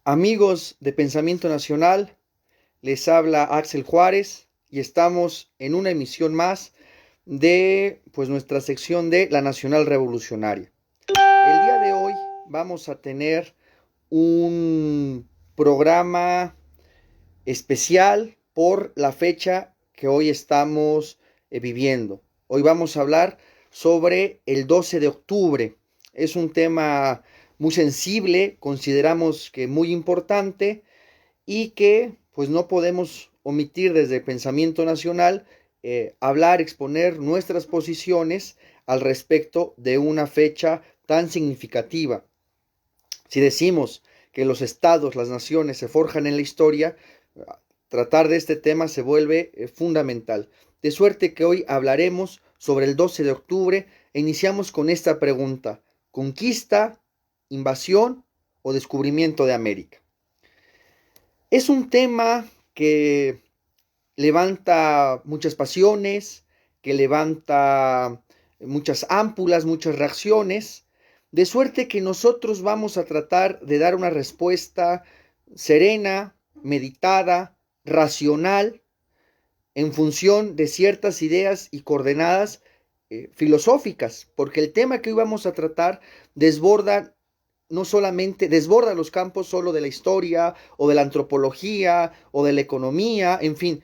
Amigos de Pensamiento Nacional, les habla Axel Juárez y estamos en una emisión más de nuestra sección de La Nacional Revolucionaria. El día de hoy vamos a tener un programa especial por la fecha que hoy estamos viviendo. Hoy vamos a hablar sobre el 12 de octubre. Es un tema muy sensible, consideramos que muy importante y que no podemos omitir desde Pensamiento Nacional hablar, exponer nuestras posiciones al respecto de una fecha tan significativa. Si decimos que los estados, las naciones se forjan en la historia, tratar de este tema se vuelve fundamental. De suerte que hoy hablaremos sobre el 12 de octubre e iniciamos con esta pregunta: ¿conquista, invasión o descubrimiento de América? Es un tema que levanta muchas pasiones, que levanta muchas ámpulas, muchas reacciones, de suerte que nosotros vamos a tratar de dar una respuesta serena, meditada, racional, en función de ciertas ideas y coordenadas filosóficas, porque el tema que hoy vamos a tratar desborda no solamente desborda los campos solo de la historia o de la antropología o de la economía, en fin,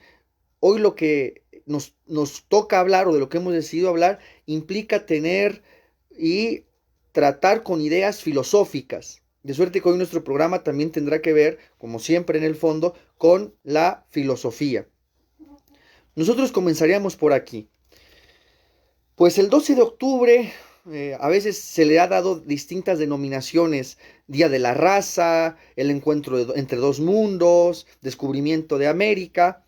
hoy lo que nos toca hablar o de lo que hemos decidido hablar implica tener y tratar con ideas filosóficas. De suerte que hoy nuestro programa también tendrá que ver, como siempre en el fondo, con la filosofía. Nosotros comenzaríamos por aquí. Pues el 12 de octubre a veces se le ha dado distintas denominaciones: Día de la Raza, el encuentro entre dos mundos, descubrimiento de América.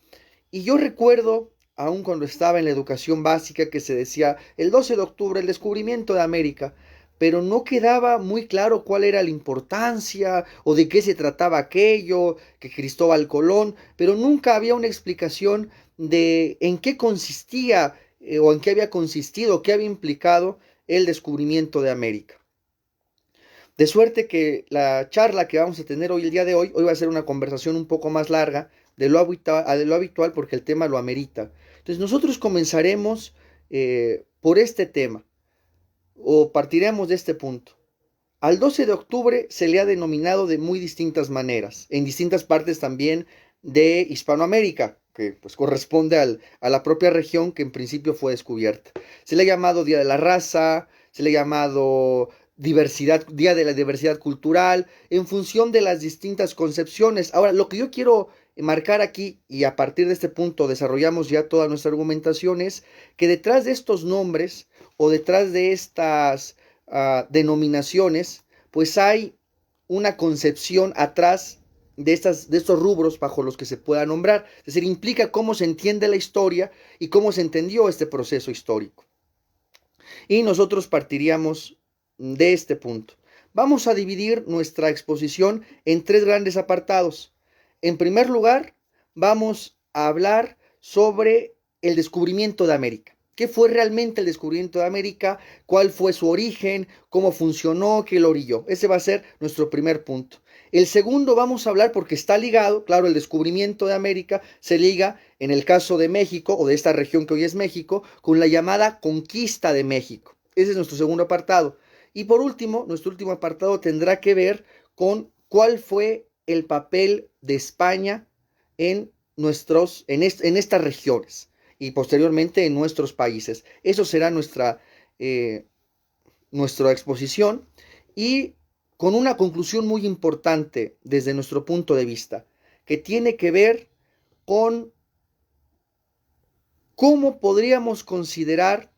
Y yo recuerdo, aun cuando estaba en la educación básica, que se decía el 12 de octubre, el descubrimiento de América, pero no quedaba muy claro cuál era la importancia o de qué se trataba aquello, que Cristóbal Colón, pero nunca había una explicación de en qué consistía o en qué había consistido, qué había implicado el descubrimiento de América. De suerte que la charla que vamos a tener hoy, el día de hoy va a ser una conversación un poco más larga de lo habitual porque el tema lo amerita. Entonces nosotros comenzaremos por este tema o partiremos de este punto. Al 12 de octubre se le ha denominado de muy distintas maneras, en distintas partes también de Hispanoamérica, que corresponde a la propia región que en principio fue descubierta. Se le ha llamado Día de la Raza, se le ha llamado Día de la Diversidad Cultural, en función de las distintas concepciones. Ahora, lo que yo quiero marcar aquí, y a partir de este punto desarrollamos ya toda nuestra argumentación, es que detrás de estos nombres o detrás de estas denominaciones, pues hay una concepción atrás de estos rubros bajo los que se pueda nombrar. Es decir, implica cómo se entiende la historia y cómo se entendió este proceso histórico. Y nosotros partiríamos de este punto. Vamos a dividir nuestra exposición en tres grandes apartados. En primer lugar, vamos a hablar sobre el descubrimiento de América. ¿Qué fue realmente el descubrimiento de América? ¿Cuál fue su origen? ¿Cómo funcionó? ¿Qué lo orilló? Ese va a ser nuestro primer punto. El segundo vamos a hablar, porque está ligado, claro, el descubrimiento de América se liga, en el caso de México, o de esta región que hoy es México, con la llamada conquista de México. Ese es nuestro segundo apartado. Y por último, nuestro último apartado tendrá que ver con cuál fue el papel de España en estas regiones y posteriormente en nuestros países. Eso será nuestra exposición, y con una conclusión muy importante desde nuestro punto de vista, que tiene que ver con cómo podríamos considerar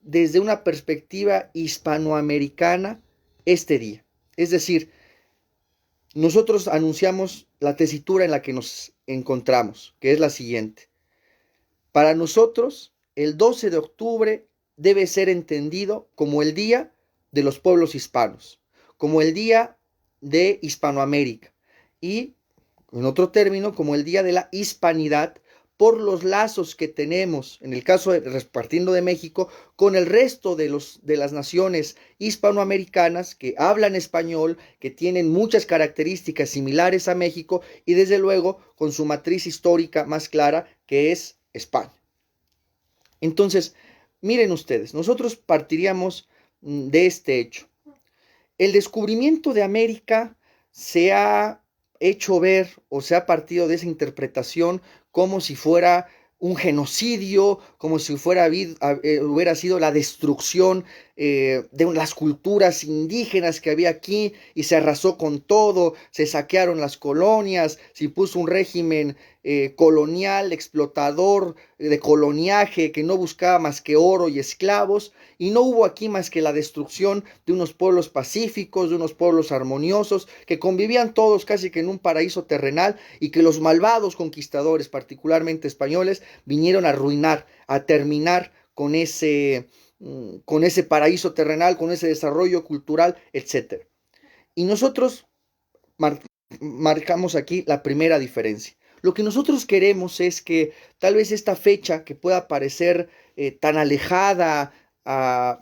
desde una perspectiva hispanoamericana este día. Es decir, nosotros anunciamos la tesitura en la que nos encontramos, que es la siguiente: para nosotros, el 12 de octubre debe ser entendido como el Día de los Pueblos Hispanos, como el Día de Hispanoamérica y, en otro término, como el Día de la Hispanidad, por los lazos que tenemos, en el caso de partiendo de México, con el resto de las naciones hispanoamericanas que hablan español, que tienen muchas características similares a México y desde luego con su matriz histórica más clara, que es España. Entonces, miren ustedes, nosotros partiríamos de este hecho. El descubrimiento de América se ha hecho ver o se ha partido de esa interpretación como si fuera un genocidio, como si hubiera sido la destrucción de las culturas indígenas que había aquí y se arrasó con todo, se saquearon las colonias, se impuso un régimen colonial, explotador, de coloniaje que no buscaba más que oro y esclavos, y no hubo aquí más que la destrucción de unos pueblos pacíficos, de unos pueblos armoniosos, que convivían todos casi que en un paraíso terrenal y que los malvados conquistadores, particularmente españoles, vinieron a arruinar, a terminar con ese paraíso terrenal, con ese desarrollo cultural, etc. Y nosotros marcamos aquí la primera diferencia. Lo que nosotros queremos es que tal vez esta fecha que pueda parecer tan alejada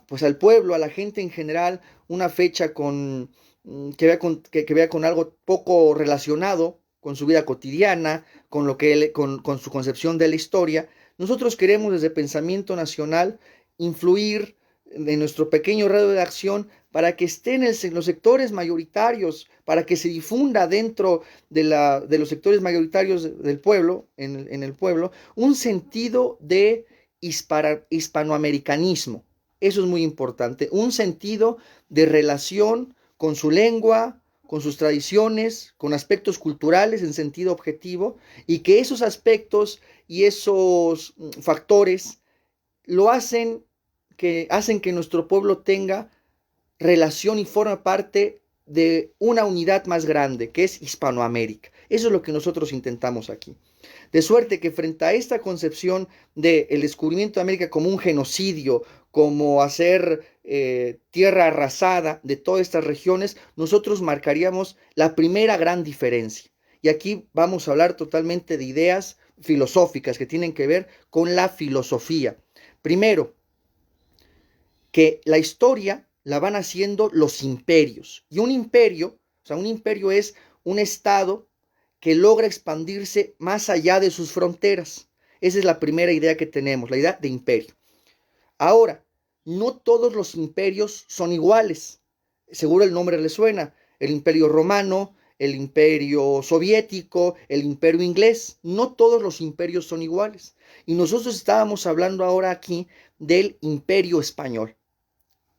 pues al pueblo, a la gente en general, una fecha que vea con algo poco relacionado con su vida cotidiana, con con su concepción de la historia. Nosotros queremos desde Pensamiento Nacional influir en nuestro pequeño radio de acción para que esté en los sectores mayoritarios, para que se difunda dentro de los sectores mayoritarios del pueblo, en el pueblo, un sentido de hispanoamericanismo. Eso es muy importante, un sentido de relación con su lengua, con sus tradiciones, con aspectos culturales en sentido objetivo, y que esos aspectos y esos factores lo hacen que nuestro pueblo tenga relación y forma parte de una unidad más grande, que es Hispanoamérica. Eso es lo que nosotros intentamos aquí. De suerte que frente a esta concepción del descubrimiento de América como un genocidio, como hacer tierra arrasada de todas estas regiones, nosotros marcaríamos la primera gran diferencia. Y aquí vamos a hablar totalmente de ideas filosóficas que tienen que ver con la filosofía. Primero, que la historia la van haciendo los imperios. Y un imperio, o sea, un imperio es un estado que logra expandirse más allá de sus fronteras. Esa es la primera idea que tenemos, la idea de imperio. Ahora, no todos los imperios son iguales. Seguro el nombre le suena. El imperio romano, el imperio soviético, el imperio inglés. No todos los imperios son iguales. Y nosotros estábamos hablando ahora aquí del imperio español.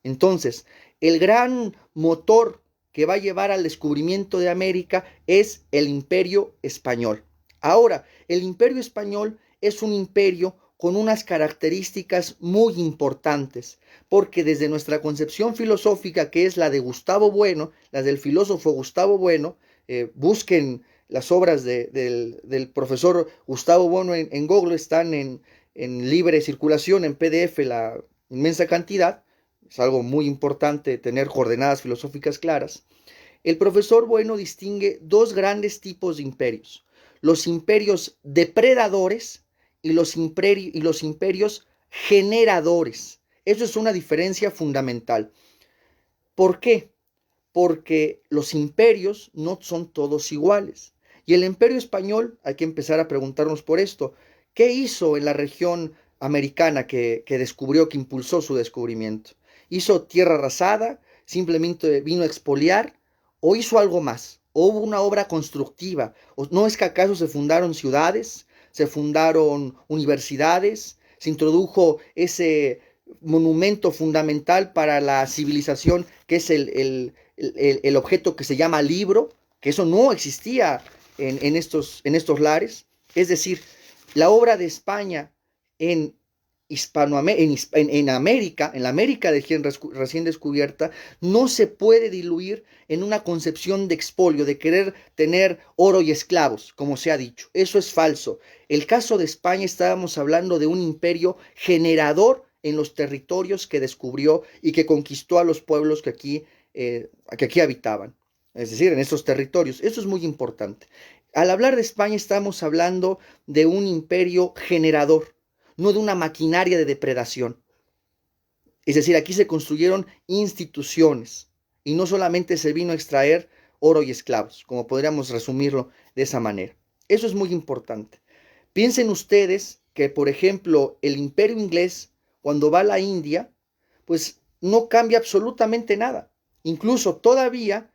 Entonces, el gran motor que va a llevar al descubrimiento de América es el imperio español. Ahora, el imperio español es un imperio con unas características muy importantes, porque desde nuestra concepción filosófica, que es la de Gustavo Bueno, la del filósofo Gustavo Bueno, busquen las obras del profesor Gustavo Bueno en Google, están en libre circulación, en PDF, la inmensa cantidad. Es algo muy importante tener coordenadas filosóficas claras. El profesor Bueno distingue dos grandes tipos de imperios: los imperios depredadores y los imperios generadores. Eso es una diferencia fundamental. ¿Por qué? Porque los imperios no son todos iguales. Y el imperio español, hay que empezar a preguntarnos por esto, ¿qué hizo en la región americana que descubrió, que impulsó su descubrimiento? ¿Hizo tierra arrasada? ¿Simplemente vino a expoliar? ¿O hizo algo más? ¿O hubo una obra constructiva? ¿O no es que acaso se fundaron ciudades? ¿Se fundaron universidades? ¿Se introdujo ese monumento fundamental para la civilización que es el objeto que se llama libro? Que eso no existía en estos lares. Es decir, la obra de España en América, en la América recién descubierta, no se puede diluir en una concepción de expolio, de querer tener oro y esclavos, como se ha dicho. Eso es falso. El caso de España, estábamos hablando de un imperio generador en los territorios que descubrió y que conquistó a los pueblos que aquí habitaban. Es decir, en estos territorios. Eso es muy importante. Al hablar de España estamos hablando de un imperio generador, no de una maquinaria de depredación. Es decir, aquí se construyeron instituciones y no solamente se vino a extraer oro y esclavos, como podríamos resumirlo de esa manera. Eso es muy importante. Piensen ustedes que, por ejemplo, el imperio inglés, cuando va a la India, pues no cambia absolutamente nada. Incluso todavía,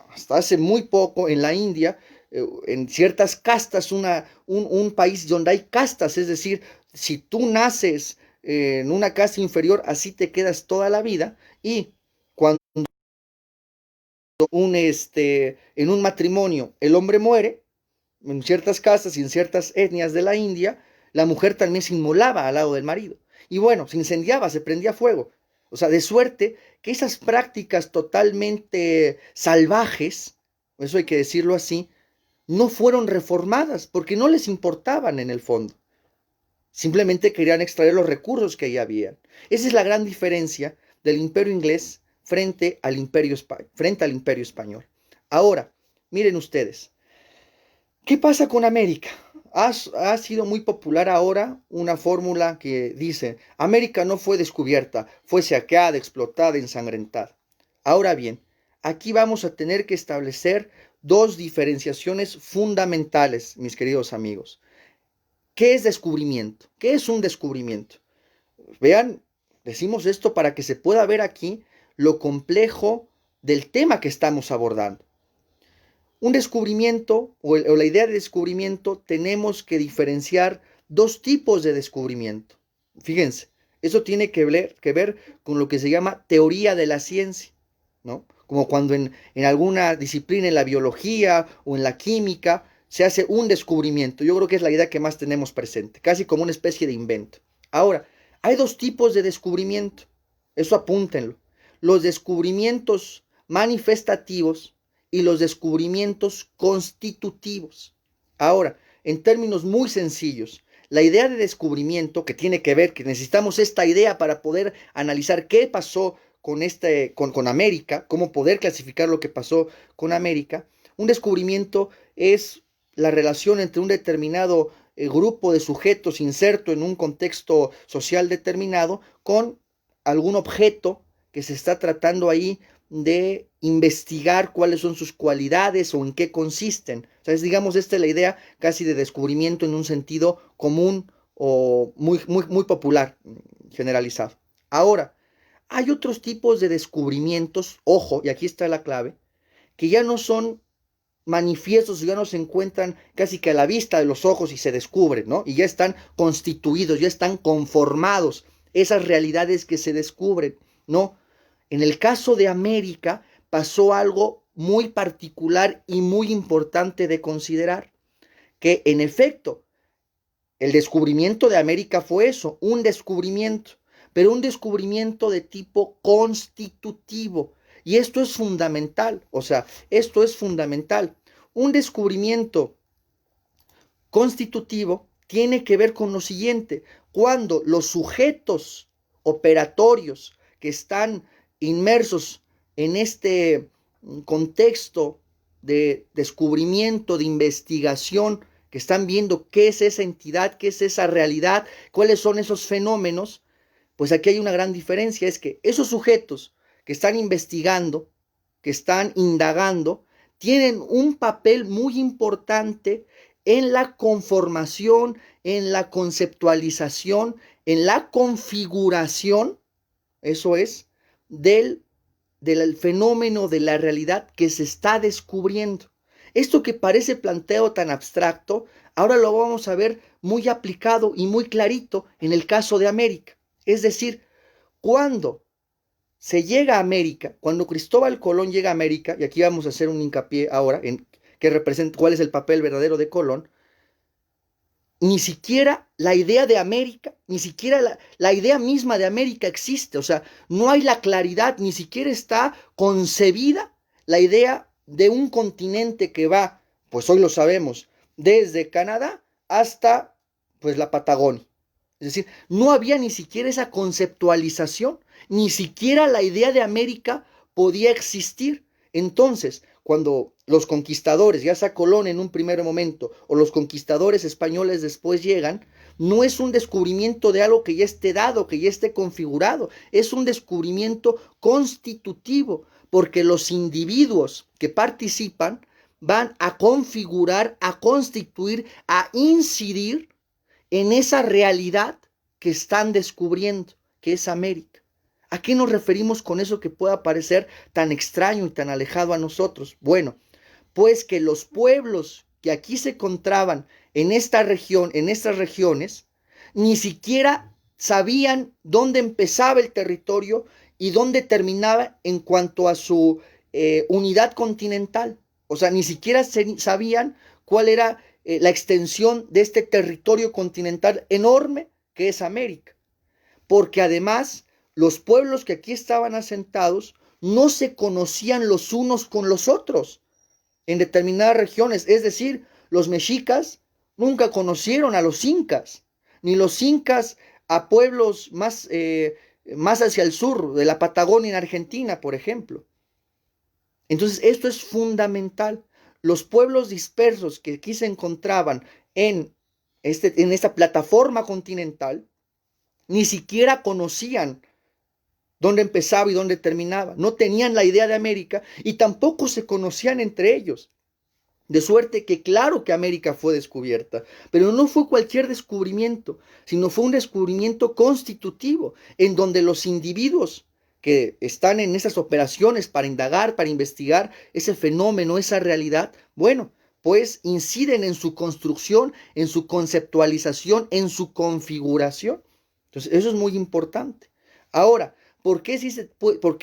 hasta hace muy poco, en la India, en ciertas castas, un país donde hay castas, es decir, si tú naces en una casta inferior, así te quedas toda la vida, y cuando en un matrimonio el hombre muere, en ciertas casas y en ciertas etnias de la India, la mujer también se inmolaba al lado del marido. Y bueno, se incendiaba, se prendía fuego. O sea, de suerte que esas prácticas totalmente salvajes, eso hay que decirlo así, no fueron reformadas porque no les importaban en el fondo. Simplemente querían extraer los recursos que ahí había. Esa es la gran diferencia del imperio inglés frente al imperio español. Ahora, miren ustedes, ¿qué pasa con América? Ha sido muy popular ahora una fórmula que dice, América no fue descubierta, fue saqueada, explotada, ensangrentada. Ahora bien, aquí vamos a tener que establecer dos diferenciaciones fundamentales, mis queridos amigos. ¿Qué es descubrimiento? ¿Qué es un descubrimiento? Vean, decimos esto para que se pueda ver aquí lo complejo del tema que estamos abordando. Un descubrimiento o la idea de descubrimiento tenemos que diferenciar dos tipos de descubrimiento. Fíjense, eso tiene que ver con lo que se llama teoría de la ciencia, ¿no? Como cuando en alguna disciplina, en la biología o en la química, se hace un descubrimiento. Yo creo que es la idea que más tenemos presente, casi como una especie de invento. Ahora, hay dos tipos de descubrimiento. Eso apúntenlo. Los descubrimientos manifestativos y los descubrimientos constitutivos. Ahora, en términos muy sencillos, la idea de descubrimiento que tiene que ver, que necesitamos esta idea para poder analizar qué pasó con América, cómo poder clasificar lo que pasó con América. Un descubrimiento es la relación entre un determinado grupo de sujetos inserto en un contexto social determinado con algún objeto que se está tratando ahí de investigar cuáles son sus cualidades o en qué consisten. O sea, digamos, esta es la idea casi de descubrimiento en un sentido común o muy popular, generalizado. Ahora, hay otros tipos de descubrimientos, ojo, y aquí está la clave, que ya no son manifiestos, ya no se encuentran casi que a la vista de los ojos y se descubren, ¿no? Y ya están constituidos, ya están conformados esas realidades que se descubren, ¿no? En el caso de América pasó algo muy particular y muy importante de considerar, que en efecto el descubrimiento de América fue eso, un descubrimiento, pero un descubrimiento de tipo constitutivo. Y esto es fundamental, o sea, esto es fundamental. Un descubrimiento constitutivo tiene que ver con lo siguiente, cuando los sujetos operatorios que están inmersos en este contexto de descubrimiento, de investigación, que están viendo qué es esa entidad, qué es esa realidad, cuáles son esos fenómenos, pues aquí hay una gran diferencia, es que esos sujetos que están investigando, que están indagando, tienen un papel muy importante en la conformación, en la conceptualización, en la configuración, eso es, del fenómeno de la realidad que se está descubriendo. Esto que parece planteo tan abstracto, ahora lo vamos a ver muy aplicado y muy clarito en el caso de América. Es decir, cuando se llega a América, cuando Cristóbal Colón llega a América, y aquí vamos a hacer un hincapié ahora en que representa cuál es el papel verdadero de Colón, ni siquiera la idea de América, ni siquiera la idea misma de América existe, o sea, no hay la claridad, ni siquiera está concebida la idea de un continente que va, pues hoy lo sabemos, desde Canadá hasta pues la Patagonia. Es decir, no había ni siquiera esa conceptualización, ni siquiera la idea de América podía existir. Entonces, cuando los conquistadores, ya sea Colón en un primer momento o los conquistadores españoles después llegan, no es un descubrimiento de algo que ya esté dado, que ya esté configurado, es un descubrimiento constitutivo, porque los individuos que participan van a configurar, a constituir, a incidir en esa realidad que están descubriendo, que es América. ¿A qué nos referimos con eso que pueda parecer tan extraño y tan alejado a nosotros? Bueno, pues que los pueblos que aquí se encontraban en esta región, en estas regiones, ni siquiera sabían dónde empezaba el territorio y dónde terminaba en cuanto a su unidad continental. O sea, ni siquiera sabían cuál era la extensión de este territorio continental enorme que es América. Porque además los pueblos que aquí estaban asentados no se conocían los unos con los otros en determinadas regiones. Es decir, los mexicas nunca conocieron a los incas, ni los incas a pueblos más hacia el sur, de la Patagonia en Argentina, por ejemplo. Entonces, esto es fundamental. Los pueblos dispersos que aquí se encontraban en esta plataforma continental, ni siquiera conocían dónde empezaba y dónde terminaba. No tenían la idea de América y tampoco se conocían entre ellos. De suerte que claro que América fue descubierta, pero no fue cualquier descubrimiento, sino fue un descubrimiento constitutivo, en donde los individuos que están en esas operaciones para indagar, para investigar ese fenómeno, esa realidad, bueno, pues inciden en su construcción, en su conceptualización, en su configuración. Entonces, eso es muy importante. Ahora, ¿por qué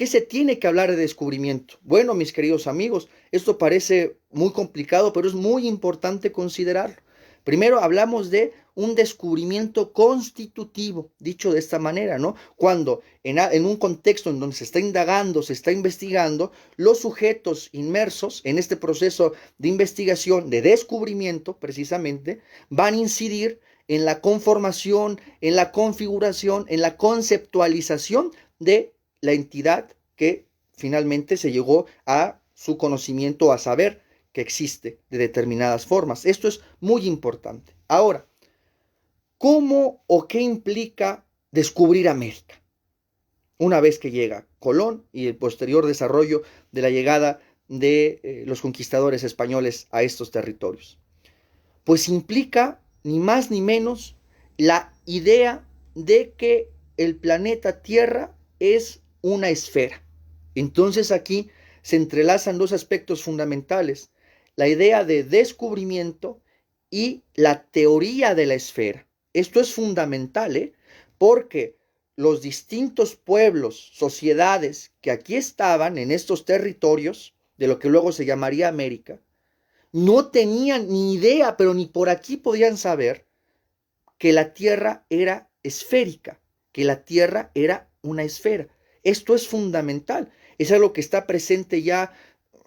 se tiene que hablar de descubrimiento? Bueno, mis queridos amigos, esto parece muy complicado, pero es muy importante considerarlo. Primero hablamos de un descubrimiento constitutivo, dicho de esta manera, ¿no? Cuando en un contexto en donde se está indagando, se está investigando, los sujetos inmersos en este proceso de investigación, de descubrimiento, precisamente, van a incidir en la conformación, en la configuración, en la conceptualización de la entidad que finalmente se llegó a su conocimiento, a saber que existe de determinadas formas. Esto es muy importante. Ahora, ¿cómo o qué implica descubrir América? Una vez que llega Colón y el posterior desarrollo de la llegada de los conquistadores españoles a estos territorios. Pues implica ni más ni menos la idea de que el planeta Tierra es una esfera. Entonces aquí se entrelazan dos aspectos fundamentales, la idea de descubrimiento y la teoría de la esfera. Esto es fundamental, porque los distintos pueblos, sociedades que aquí estaban en estos territorios, de lo que luego se llamaría América, no tenían ni idea, pero ni por aquí podían saber que la Tierra era esférica, que la Tierra era una esfera. Esto es fundamental. Es algo que está presente ya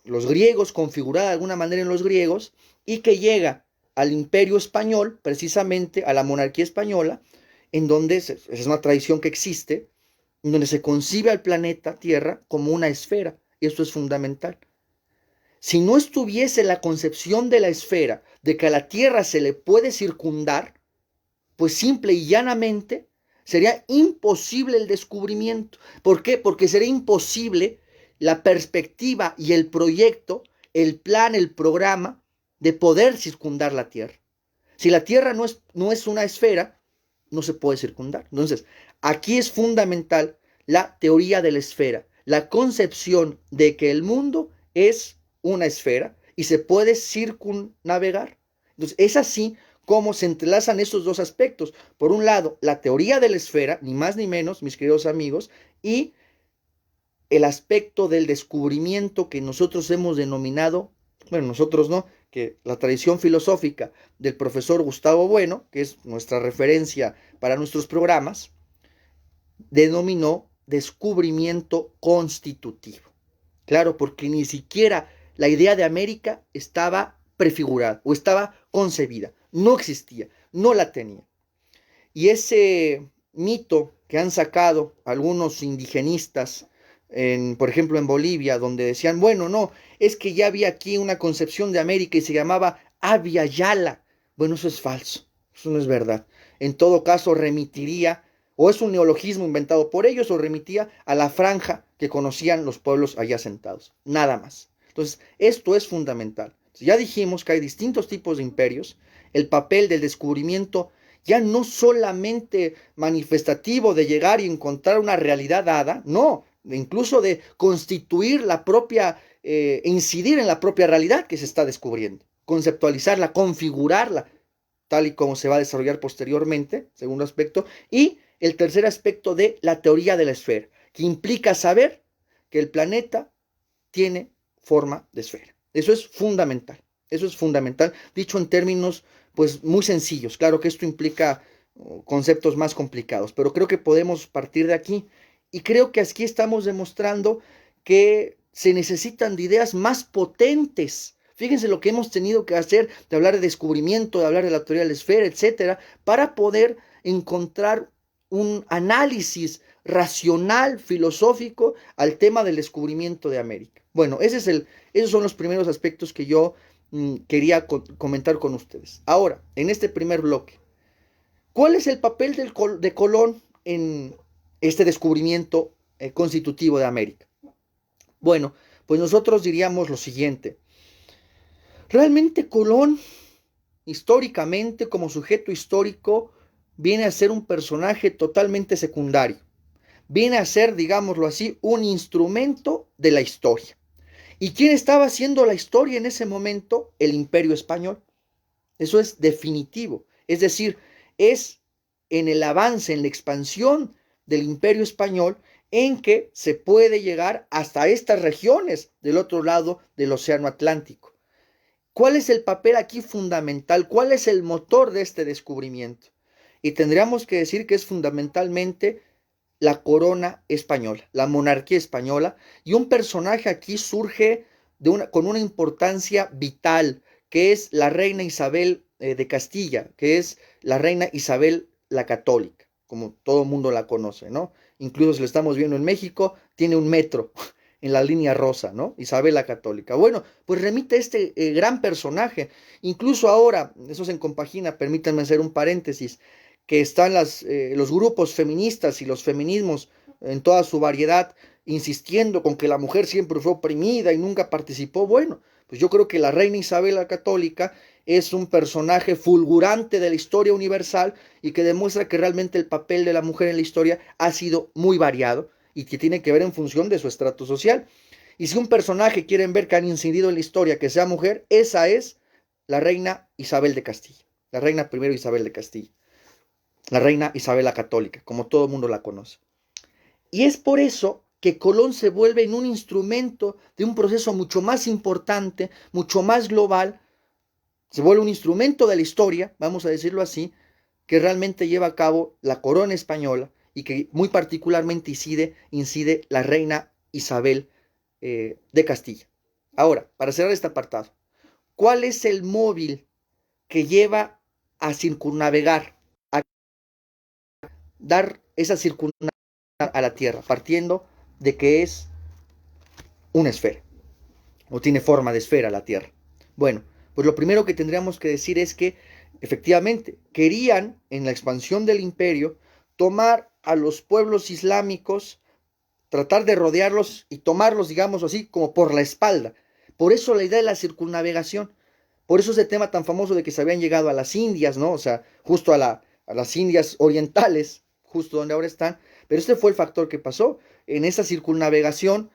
los griegos, configurada de alguna manera en los griegos, y que llega al imperio español, precisamente a la monarquía española, en donde es una tradición que existe, en donde se concibe al planeta Tierra como una esfera. Y esto es fundamental. Si no estuviese la concepción de la esfera, de que a la Tierra se le puede circundar, pues simple y llanamente sería imposible el descubrimiento. ¿Por qué? Porque sería imposible la perspectiva y el proyecto, el plan, el programa de poder circundar la Tierra. Si la Tierra no es una esfera, no se puede circundar. Entonces, aquí es fundamental la teoría de la esfera, la concepción de que el mundo es una esfera y se puede circunnavegar. Entonces, es así como se entrelazan esos dos aspectos. Por un lado, la teoría de la esfera, ni más ni menos, mis queridos amigos, y el aspecto del descubrimiento que nosotros hemos denominado, bueno, nosotros no, que la tradición filosófica del profesor Gustavo Bueno, que es nuestra referencia para nuestros programas, denominó descubrimiento constitutivo. Claro, porque ni siquiera la idea de América estaba prefigurada o estaba concebida. No existía, no la tenía. Y ese mito que han sacado algunos indigenistas por ejemplo, en Bolivia, donde decían, bueno, no, es que ya había aquí una concepción de América y se llamaba Abya Yala. Bueno, eso es falso, eso no es verdad. En todo caso, remitiría, o es un neologismo inventado por ellos, o remitía a la franja que conocían los pueblos allá sentados. Nada más. Entonces, esto es fundamental. Ya dijimos que hay distintos tipos de imperios. El papel del descubrimiento ya no solamente manifestativo de llegar y encontrar una realidad dada, no, incluso de constituir la propia, incidir en la propia realidad que se está descubriendo, conceptualizarla, configurarla, tal y como se va a desarrollar posteriormente, segundo aspecto, y el tercer aspecto de la teoría de la esfera, que implica saber que el planeta tiene forma de esfera. Eso es fundamental. Eso es fundamental, dicho en términos pues muy sencillos. Claro que esto implica conceptos más complicados, pero creo que podemos partir de aquí. Y creo que aquí estamos demostrando que se necesitan de ideas más potentes. Fíjense lo que hemos tenido que hacer de hablar de descubrimiento, de hablar de la teoría de la esfera, etcétera, para poder encontrar un análisis racional, filosófico al tema del descubrimiento de América. Bueno, esos son los primeros aspectos que yo quería comentar con ustedes. Ahora, en este primer bloque, ¿cuál es el papel de Colón en este descubrimiento constitutivo de América? Bueno, pues nosotros diríamos lo siguiente. Realmente Colón, históricamente, como sujeto histórico, viene a ser un personaje totalmente secundario. Viene a ser, digámoslo así, un instrumento de la historia. ¿Y quién estaba haciendo la historia en ese momento? El Imperio Español. Eso es definitivo. Es decir, es en el avance, en la expansión del Imperio Español, en que se puede llegar hasta estas regiones del otro lado del Océano Atlántico. ¿Cuál es el papel aquí fundamental? ¿Cuál es el motor de este descubrimiento? Y tendríamos que decir que es fundamentalmente la corona española, la monarquía española, y un personaje aquí surge con una importancia vital, que es la reina Isabel de Castilla, que es la reina Isabel la Católica, como todo el mundo la conoce, ¿no? Incluso si lo estamos viendo en México, tiene un metro en la línea rosa, ¿no? Isabel la Católica. Bueno, pues remite este gran personaje. Incluso ahora, eso se compagina, permítanme hacer un paréntesis, que están los grupos feministas y los feminismos en toda su variedad insistiendo con que la mujer siempre fue oprimida y nunca participó. Bueno, pues yo creo que la reina Isabel la Católica es un personaje fulgurante de la historia universal y que demuestra que realmente el papel de la mujer en la historia ha sido muy variado y que tiene que ver en función de su estrato social. Y si un personaje quieren ver que han incidido en la historia que sea mujer, esa es la reina Isabel de Castilla, la reina primero Isabel de Castilla, la reina Isabel la Católica, como todo el mundo la conoce. Y es por eso que Colón se vuelve en un instrumento de un proceso mucho más importante, mucho más global, se vuelve un instrumento de la historia, vamos a decirlo así, que realmente lleva a cabo la corona española y que muy particularmente incide la reina Isabel de Castilla. Ahora, para cerrar este apartado, ¿cuál es el móvil que lleva a circunnavegar, a dar esa circunnavegación a la Tierra, partiendo de que es una esfera, o tiene forma de esfera la Tierra? Bueno, pues lo primero que tendríamos que decir es que efectivamente querían, en la expansión del imperio, tomar a los pueblos islámicos, tratar de rodearlos y tomarlos, digamos así, como por la espalda. Por eso la idea de la circunnavegación, por eso ese tema tan famoso de que se habían llegado a las Indias, ¿no? O sea, justo a las Indias orientales, justo donde ahora están. Pero este fue el factor que pasó. En esa circunnavegación,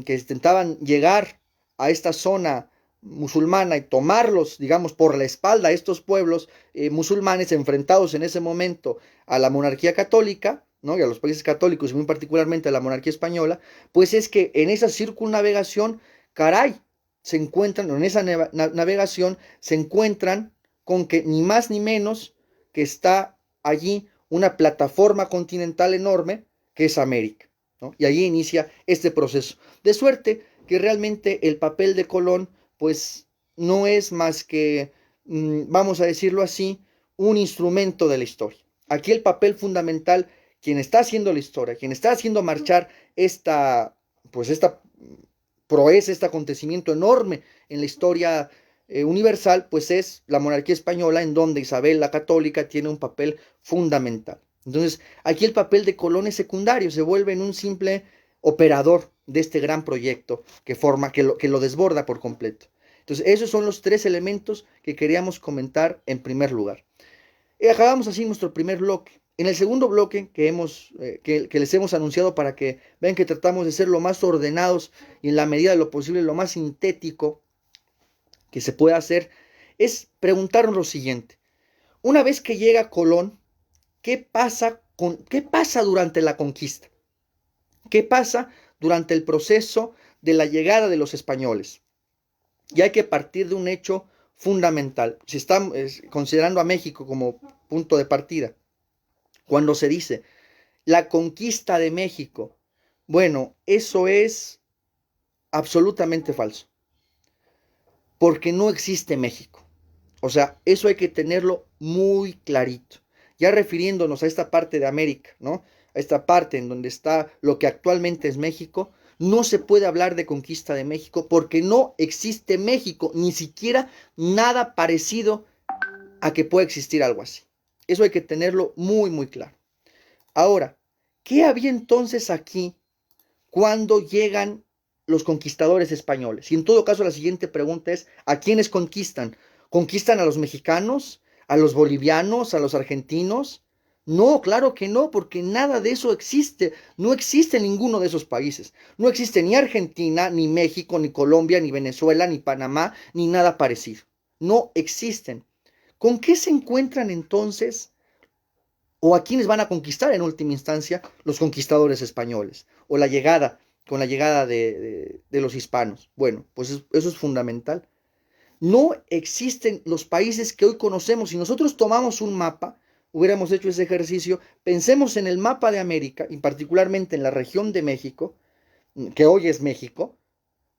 que intentaban llegar a esta zona musulmana y tomarlos, digamos, por la espalda a estos pueblos musulmanes enfrentados en ese momento a la monarquía católica, ¿no? Y a los países católicos y muy particularmente a la monarquía española, pues es que en esa circunnavegación, caray, se encuentran, en esa navegación se encuentran con que ni más ni menos que está allí una plataforma continental enorme que es América, ¿no? Y allí inicia este proceso. De suerte que realmente el papel de Colón pues no es más que, vamos a decirlo así, un instrumento de la historia. Aquí el papel fundamental, quien está haciendo la historia, quien está haciendo marchar esta pues esta proeza, este acontecimiento enorme en la historia universal, pues es la monarquía española, en donde Isabel la Católica tiene un papel fundamental. Entonces, aquí el papel de Colón es secundario, se vuelve en un simple operador de este gran proyecto que lo desborda por completo. Entonces, esos son los tres elementos que queríamos comentar en primer lugar. Y acabamos así nuestro primer bloque. En el segundo bloque que les hemos anunciado para que vean que tratamos de ser lo más ordenados y en la medida de lo posible lo más sintético que se pueda hacer, es preguntarnos lo siguiente. Una vez que llega Colón, ¿qué pasa durante la conquista? ¿Qué pasa durante el proceso de la llegada de los españoles? Y hay que partir de un hecho fundamental. Si estamos considerando a México como punto de partida, cuando se dice la conquista de México, bueno, eso es absolutamente falso, porque no existe México. O sea, eso hay que tenerlo muy clarito. Ya refiriéndonos a esta parte de América, ¿no? A esta parte en donde está lo que actualmente es México, no se puede hablar de conquista de México porque no existe México, ni siquiera nada parecido a que pueda existir algo así. Eso hay que tenerlo muy, muy claro. Ahora, ¿qué había entonces aquí cuando llegan los conquistadores españoles? Y en todo caso, la siguiente pregunta es, ¿a quiénes conquistan? ¿Conquistan a los mexicanos? ¿A los bolivianos? ¿A los argentinos? No, claro que no, porque nada de eso existe. No existe ninguno de esos países. No existe ni Argentina, ni México, ni Colombia, ni Venezuela, ni Panamá, ni nada parecido. No existen. ¿Con qué se encuentran entonces o a quiénes van a conquistar en última instancia los conquistadores españoles o con la llegada de los hispanos? Bueno, pues eso es fundamental. No existen los países que hoy conocemos. Si nosotros tomamos un mapa, hubiéramos hecho ese ejercicio, pensemos en el mapa de América y particularmente en la región de México, que hoy es México,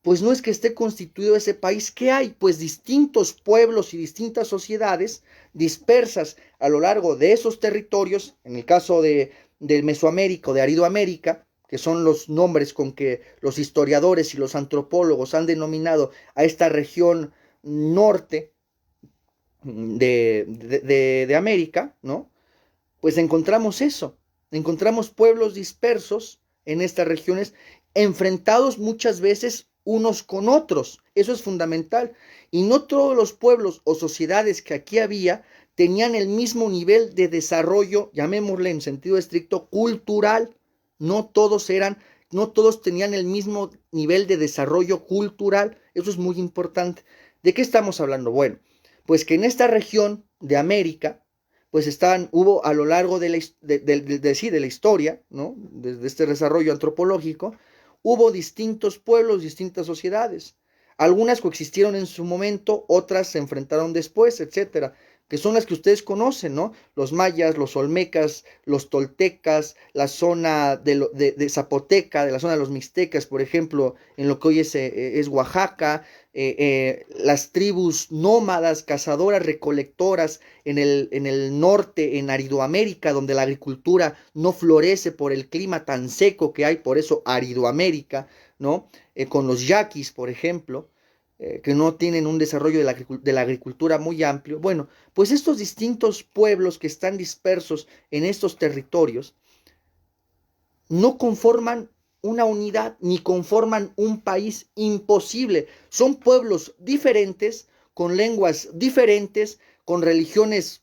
pues no es que esté constituido ese país. ¿Qué hay? Pues distintos pueblos y distintas sociedades dispersas a lo largo de esos territorios, en el caso de Mesoamérica o de Aridoamérica, que son los nombres con que los historiadores y los antropólogos han denominado a esta región norte de América, ¿no? Pues encontramos eso, encontramos pueblos dispersos en estas regiones, enfrentados muchas veces unos con otros. Eso es fundamental. Y no todos los pueblos o sociedades que aquí había tenían el mismo nivel de desarrollo, llamémosle en sentido estricto, cultural. No todos eran, no todos tenían el mismo nivel de desarrollo cultural. Eso es muy importante. ¿De qué estamos hablando? Bueno, pues que en esta región de América, pues hubo a lo largo de la historia, ¿no? Desde este desarrollo antropológico, hubo distintos pueblos, distintas sociedades. Algunas coexistieron en su momento, otras se enfrentaron después, etcétera, que son las que ustedes conocen, ¿no? Los mayas, los olmecas, los toltecas, la zona de Zapoteca, de la zona de los mixtecas, por ejemplo, en lo que hoy es Oaxaca, las tribus nómadas, cazadoras, recolectoras en el norte, en Aridoamérica, donde la agricultura no florece por el clima tan seco que hay, por eso Aridoamérica, ¿no? Con los yaquis, por ejemplo, que no tienen un desarrollo de la agricultura muy amplio. Bueno, pues estos distintos pueblos que están dispersos en estos territorios no conforman una unidad ni conforman un país. Imposible. Son pueblos diferentes, con lenguas diferentes, con religiones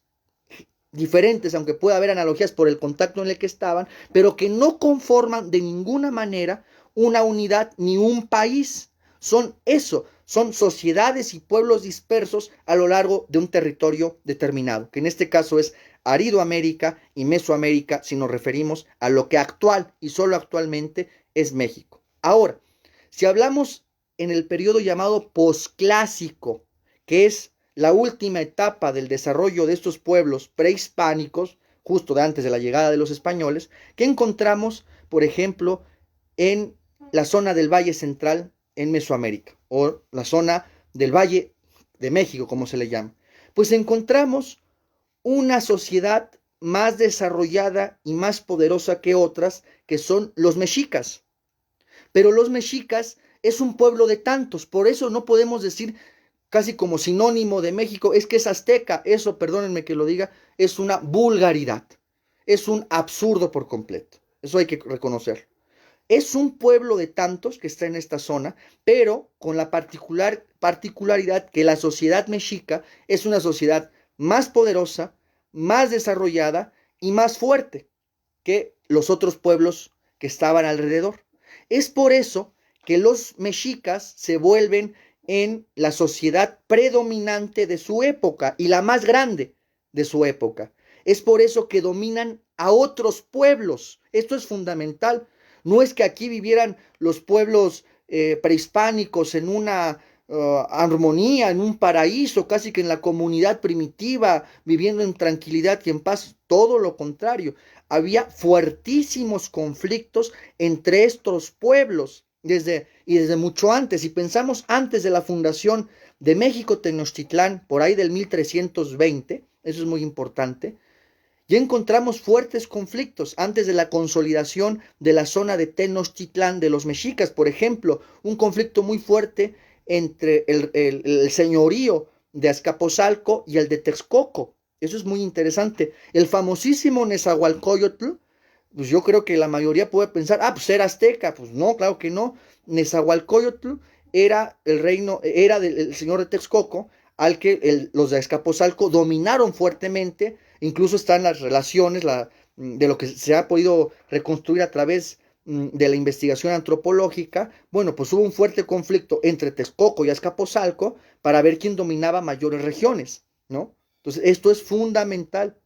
diferentes, aunque pueda haber analogías por el contacto en el que estaban, pero que no conforman de ninguna manera una unidad ni un país. Son eso, son sociedades y pueblos dispersos a lo largo de un territorio determinado, que en este caso es Aridoamérica y Mesoamérica, si nos referimos a lo que actual y solo actualmente es México. Ahora, si hablamos en el periodo llamado posclásico, que es la última etapa del desarrollo de estos pueblos prehispánicos, justo de antes de la llegada de los españoles, que encontramos, por ejemplo, en la zona del Valle Central en Mesoamérica, o la zona del Valle de México, como se le llama. Pues encontramos una sociedad más desarrollada y más poderosa que otras, que son los mexicas. Pero los mexicas es un pueblo de tantos, por eso no podemos decir casi como sinónimo de México, es que es azteca. Eso, perdónenme que lo diga, es una vulgaridad, es un absurdo por completo. Eso hay que reconocerlo. Es un pueblo de tantos que está en esta zona, pero con la particularidad que la sociedad mexica es una sociedad más poderosa, más desarrollada y más fuerte que los otros pueblos que estaban alrededor. Es por eso que los mexicas se vuelven en la sociedad predominante de su época y la más grande de su época. Es por eso que dominan a otros pueblos. Esto es fundamental. No es que aquí vivieran los pueblos prehispánicos en una armonía, en un paraíso, casi que en la comunidad primitiva, viviendo en tranquilidad y en paz. Todo lo contrario, había fuertísimos conflictos entre estos pueblos desde mucho antes. Si pensamos antes de la fundación de México Tenochtitlán, por ahí del 1320, eso es muy importante, ya encontramos fuertes conflictos antes de la consolidación de la zona de Tenochtitlán de los mexicas. Por ejemplo, un conflicto muy fuerte entre el señorío de Azcapotzalco y el de Texcoco. Eso es muy interesante. El famosísimo Nezahualcóyotl, pues yo creo que la mayoría puede pensar, pues era azteca. Pues no, claro que no. Nezahualcóyotl era el reino, era del señor de Texcoco, al que los de Azcapotzalco dominaron fuertemente. Incluso están las relaciones de lo que se ha podido reconstruir a través de la investigación antropológica. Bueno, pues hubo un fuerte conflicto entre Texcoco y Azcapotzalco para ver quién dominaba mayores regiones, ¿no? Entonces, esto es fundamental.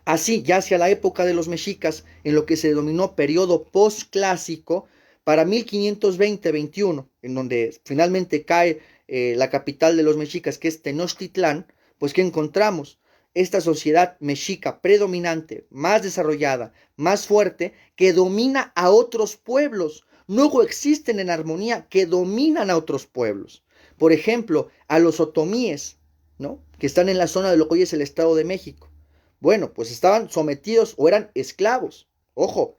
Así, ya hacia la época de los mexicas, en lo que se denominó periodo postclásico, para 1520-21, en donde finalmente cae la capital de los mexicas, que es Tenochtitlán, pues ¿qué encontramos? Esta sociedad mexica predominante, más desarrollada, más fuerte, que domina a otros pueblos. No coexisten en armonía, que dominan a otros pueblos. Por ejemplo, a los otomíes, ¿no? Que están en la zona de lo que hoy es el Estado de México. Bueno, pues estaban sometidos o eran esclavos. Ojo,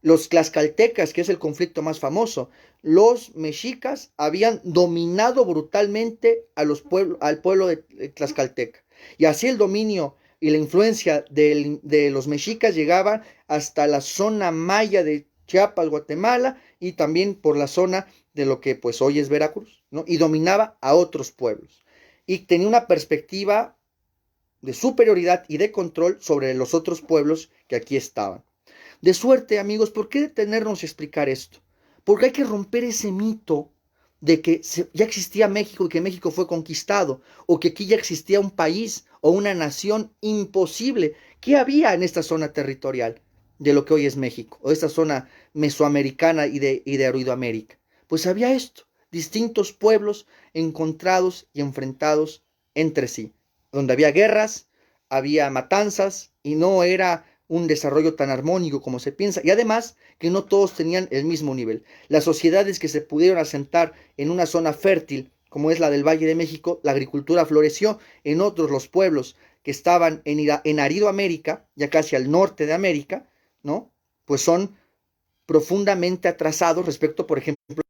los tlaxcaltecas, que es el conflicto más famoso, los mexicas habían dominado brutalmente al pueblo de tlaxcalteca. Y así el dominio y la influencia de los mexicas llegaban hasta la zona maya de Chiapas, Guatemala, y también por la zona de lo que pues hoy es Veracruz, ¿no? Y dominaba a otros pueblos. Y tenía una perspectiva de superioridad y de control sobre los otros pueblos que aquí estaban. De suerte, amigos, ¿por qué detenernos y explicar esto? Porque hay que romper ese mito de que ya existía México y que México fue conquistado, o que aquí ya existía un país o una nación imposible. ¿Qué había en esta zona territorial de lo que hoy es México, o esta zona mesoamericana y de Aridoamérica? Pues había esto, distintos pueblos encontrados y enfrentados entre sí, donde había guerras, había matanzas, y no era un desarrollo tan armónico como se piensa, y además que no todos tenían el mismo nivel. Las sociedades que se pudieron asentar en una zona fértil, como es la del Valle de México, la agricultura floreció. En otros, los pueblos que estaban en Aridoamérica, ya casi al norte de América, ¿no? Pues son profundamente atrasados respecto, por ejemplo,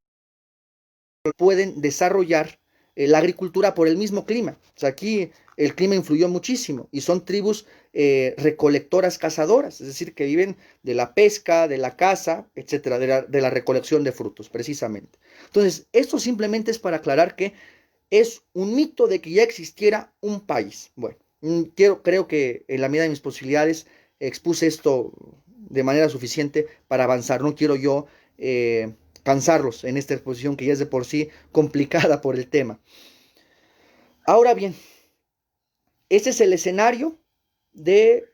pueden desarrollar la agricultura por el mismo clima. O sea, aquí el clima influyó muchísimo y son tribus recolectoras cazadoras, es decir, que viven de la pesca, de la caza, etcétera, de la recolección de frutos, precisamente. Entonces, esto simplemente es para aclarar que es un mito de que ya existiera un país. Bueno, creo que en la medida de mis posibilidades expuse esto de manera suficiente para avanzar. No quiero yo cansarlos en esta exposición que ya es de por sí complicada por el tema. Ahora bien, este es el escenario de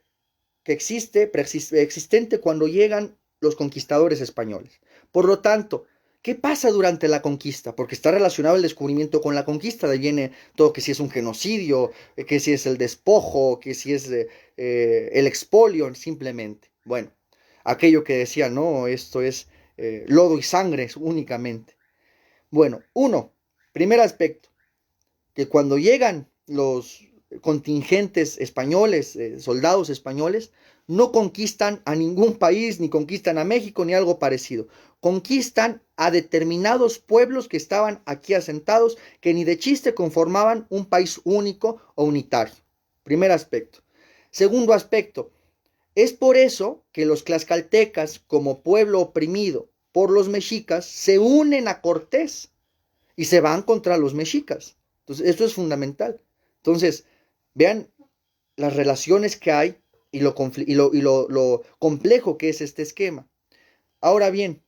que existente cuando llegan los conquistadores españoles. Por lo tanto, ¿qué pasa durante la conquista? Porque está relacionado el descubrimiento con la conquista, de ahí viene todo, que si es un genocidio, que si es el despojo, que si es el expolio, simplemente. Bueno, aquello que decía, no, esto es lodo y sangre únicamente. Bueno, primer aspecto, que cuando llegan contingentes españoles, soldados españoles, no conquistan a ningún país, ni conquistan a México, ni algo parecido. Conquistan a determinados pueblos que estaban aquí asentados, que ni de chiste conformaban un país único o unitario. Primer aspecto. Segundo aspecto, es por eso que los tlaxcaltecas, como pueblo oprimido por los mexicas, se unen a Cortés y se van contra los mexicas. Entonces, esto es fundamental. Entonces, vean las relaciones que hay y lo complejo que es este esquema. Ahora bien,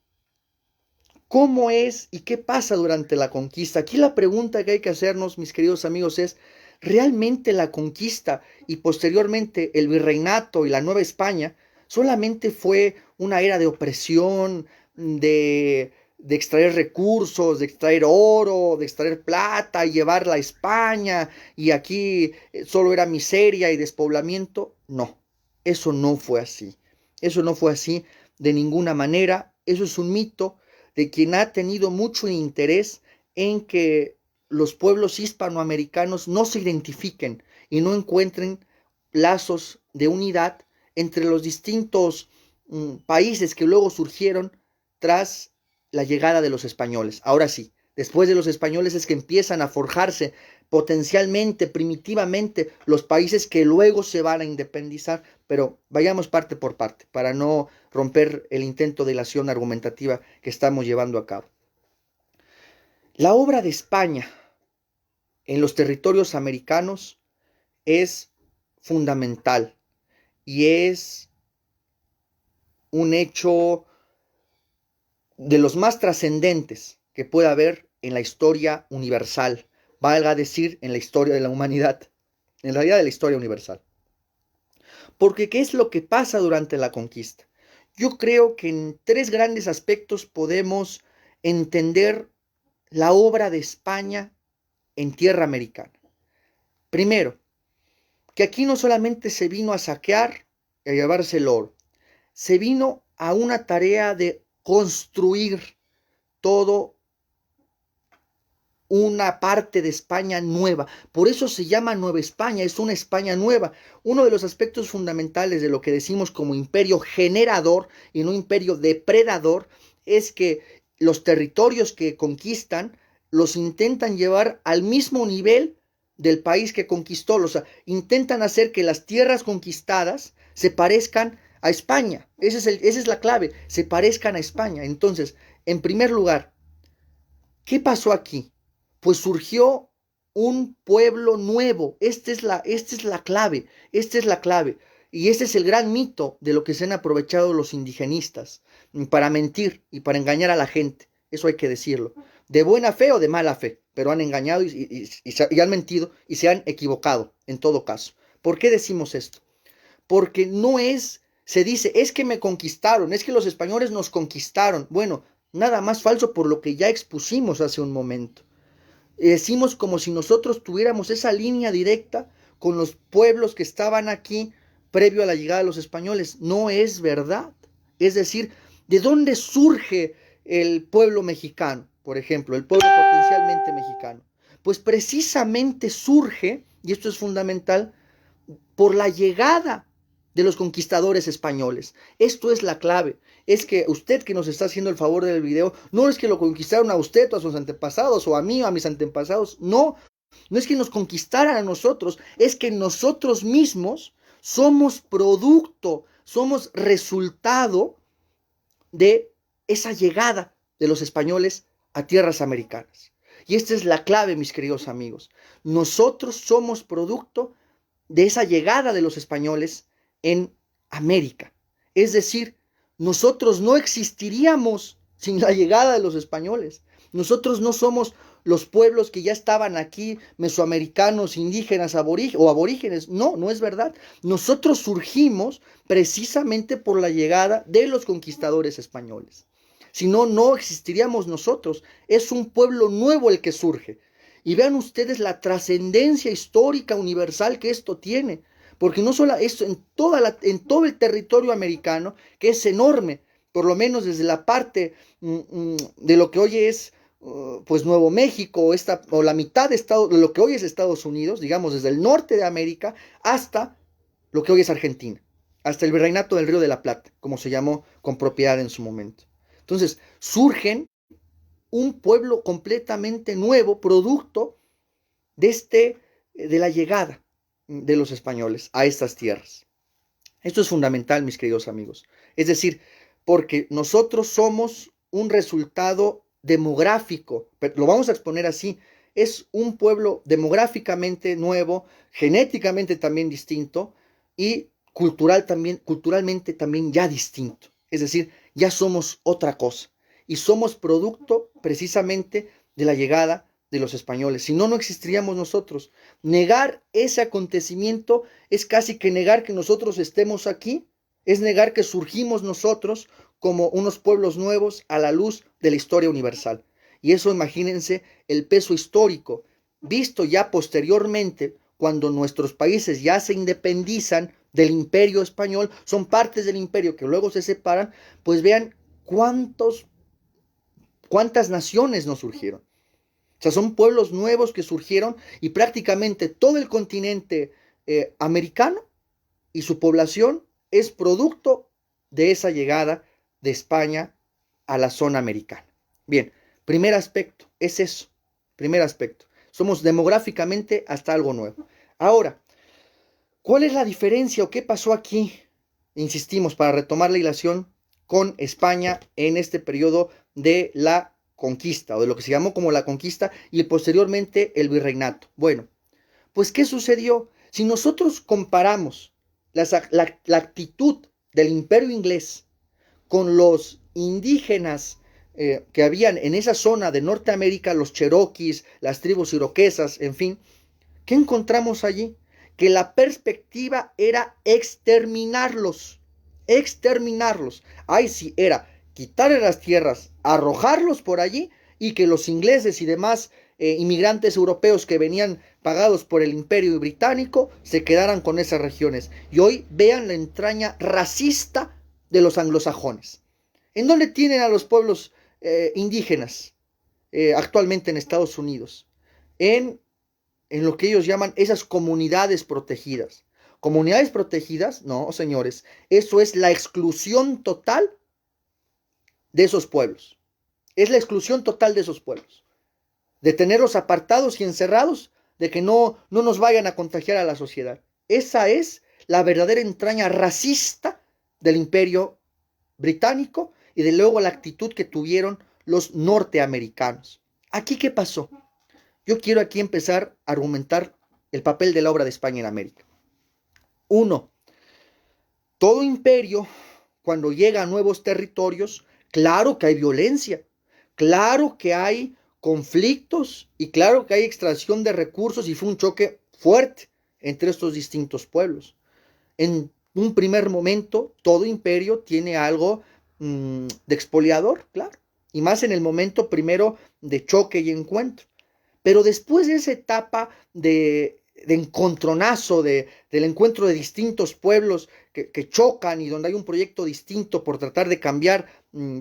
¿cómo es y qué pasa durante la conquista? Aquí la pregunta que hay que hacernos, mis queridos amigos, es, ¿realmente la conquista y posteriormente el virreinato y la Nueva España solamente fue una era de opresión, de extraer recursos, de extraer oro, de extraer plata y llevarla a España y aquí solo era miseria y despoblamiento? No, eso no fue así. Eso no fue así de ninguna manera. Eso es un mito de quien ha tenido mucho interés en que los pueblos hispanoamericanos no se identifiquen y no encuentren lazos de unidad entre los distintos países que luego surgieron tras la llegada de los españoles. Ahora sí, después de los españoles es que empiezan a forjarse potencialmente, primitivamente, los países que luego se van a independizar, pero vayamos parte por parte para no romper el intento de ilación argumentativa que estamos llevando a cabo. La obra de España en los territorios americanos es fundamental y es un hecho de los más trascendentes que pueda haber en la historia universal, valga decir, en la historia de la humanidad, en realidad de la historia universal. Porque ¿qué es lo que pasa durante la conquista? Yo creo que en tres grandes aspectos podemos entender la obra de España en tierra americana. Primero, que aquí no solamente se vino a saquear y a llevarse el oro, se vino a una tarea de construir todo una parte de España nueva. Por eso se llama Nueva España, es una España nueva. Uno de los aspectos fundamentales de lo que decimos como imperio generador y no imperio depredador es que los territorios que conquistan los intentan llevar al mismo nivel del país que conquistó. O sea, intentan hacer que las tierras conquistadas se parezcan a España. Esa es la clave, se parezcan a España. Entonces, en primer lugar, ¿qué pasó aquí? Pues surgió un pueblo nuevo. Esta es la clave, esta es la clave. Y este es el gran mito de lo que se han aprovechado los indigenistas para mentir y para engañar a la gente. Eso hay que decirlo. De buena fe o de mala fe, pero han engañado y han mentido y se han equivocado en todo caso. ¿Por qué decimos esto? Porque no es, se dice, es que me conquistaron, es que los españoles nos conquistaron. Bueno, nada más falso por lo que ya expusimos hace un momento. Decimos como si nosotros tuviéramos esa línea directa con los pueblos que estaban aquí previo a la llegada de los españoles. No es verdad. Es decir, ¿de dónde surge el pueblo mexicano, por ejemplo, el pueblo potencialmente mexicano? Pues precisamente surge, y esto es fundamental, por la llegada de los conquistadores españoles. Esto es la clave. Es que usted que nos está haciendo el favor del video, no es que lo conquistaron a usted o a sus antepasados o a mí o a mis antepasados, no. No es que nos conquistaran a nosotros, es que nosotros mismos somos producto, somos resultado de esa llegada de los españoles a tierras americanas. Y esta es la clave, mis queridos amigos. Nosotros somos producto de esa llegada de los españoles en América. Es decir, nosotros no existiríamos sin la llegada de los españoles. Nosotros no somos los pueblos que ya estaban aquí, mesoamericanos, indígenas, o aborígenes. No, no es verdad. Nosotros surgimos precisamente por la llegada de los conquistadores españoles. Si no, no existiríamos nosotros. Es un pueblo nuevo el que surge. Y vean ustedes la trascendencia histórica universal que esto tiene. Porque no solo esto, en todo el territorio americano, que es enorme, por lo menos desde la parte de lo que hoy es pues Nuevo México o la mitad de lo que hoy es Estados Unidos, digamos desde el norte de América hasta lo que hoy es Argentina, hasta el Virreinato del Río de la Plata, como se llamó con propiedad en su momento. Entonces, surgen un pueblo completamente nuevo, producto de la llegada de los españoles a estas tierras. Esto es fundamental, mis queridos amigos. Es decir, porque nosotros somos un resultado demográfico, pero lo vamos a exponer así, es un pueblo demográficamente nuevo, genéticamente también distinto y culturalmente también ya distinto. Es decir, ya somos otra cosa y somos producto precisamente de la llegada de los españoles. Si no, no existiríamos nosotros. Negar ese acontecimiento es casi que negar que nosotros estemos aquí, es negar que surgimos nosotros como unos pueblos nuevos a la luz de la historia universal. Y eso, imagínense el peso histórico, visto ya posteriormente, cuando nuestros países ya se independizan del imperio español, son partes del imperio que luego se separan, pues vean cuántas naciones nos surgieron. O sea, son pueblos nuevos que surgieron y prácticamente todo el continente americano y su población es producto de esa llegada de España a la zona americana. Bien, primer aspecto, es eso. Primer aspecto. Somos demográficamente hasta algo nuevo. Ahora, ¿cuál es la diferencia o qué pasó aquí? Insistimos, para retomar la hilación con España en este periodo de la conquista, o de lo que se llamó como la conquista y posteriormente el virreinato. Bueno, pues ¿qué sucedió? Si nosotros comparamos la actitud del imperio inglés con los indígenas que habían en esa zona de Norteamérica, los cherokees, las tribus iroquesas, en fin, ¿qué encontramos allí? Que la perspectiva era exterminarlos. Exterminarlos. Ahí sí era quitarle las tierras, arrojarlos por allí y que los ingleses y demás inmigrantes europeos que venían pagados por el imperio británico se quedaran con esas regiones. Y hoy vean la entraña racista de los anglosajones. ¿En dónde tienen a los pueblos indígenas actualmente en Estados Unidos? En lo que ellos llaman esas comunidades protegidas. ¿Comunidades protegidas? No, señores. Eso es la exclusión total de esos pueblos. Es la exclusión total de esos pueblos. De tenerlos apartados y encerrados, de que no nos vayan a contagiar a la sociedad. Esa es la verdadera entraña racista del imperio británico y de luego la actitud que tuvieron los norteamericanos. ¿Aquí qué pasó? Yo quiero aquí empezar a argumentar el papel de la obra de España en América. Uno, todo imperio, cuando llega a nuevos territorios, claro que hay violencia, claro que hay conflictos y claro que hay extracción de recursos y fue un choque fuerte entre estos distintos pueblos. En un primer momento, todo imperio tiene algo de expoliador, claro, y más en el momento primero de choque y encuentro. Pero después de esa etapa de encontronazo, del encuentro de distintos pueblos que chocan y donde hay un proyecto distinto por tratar de cambiar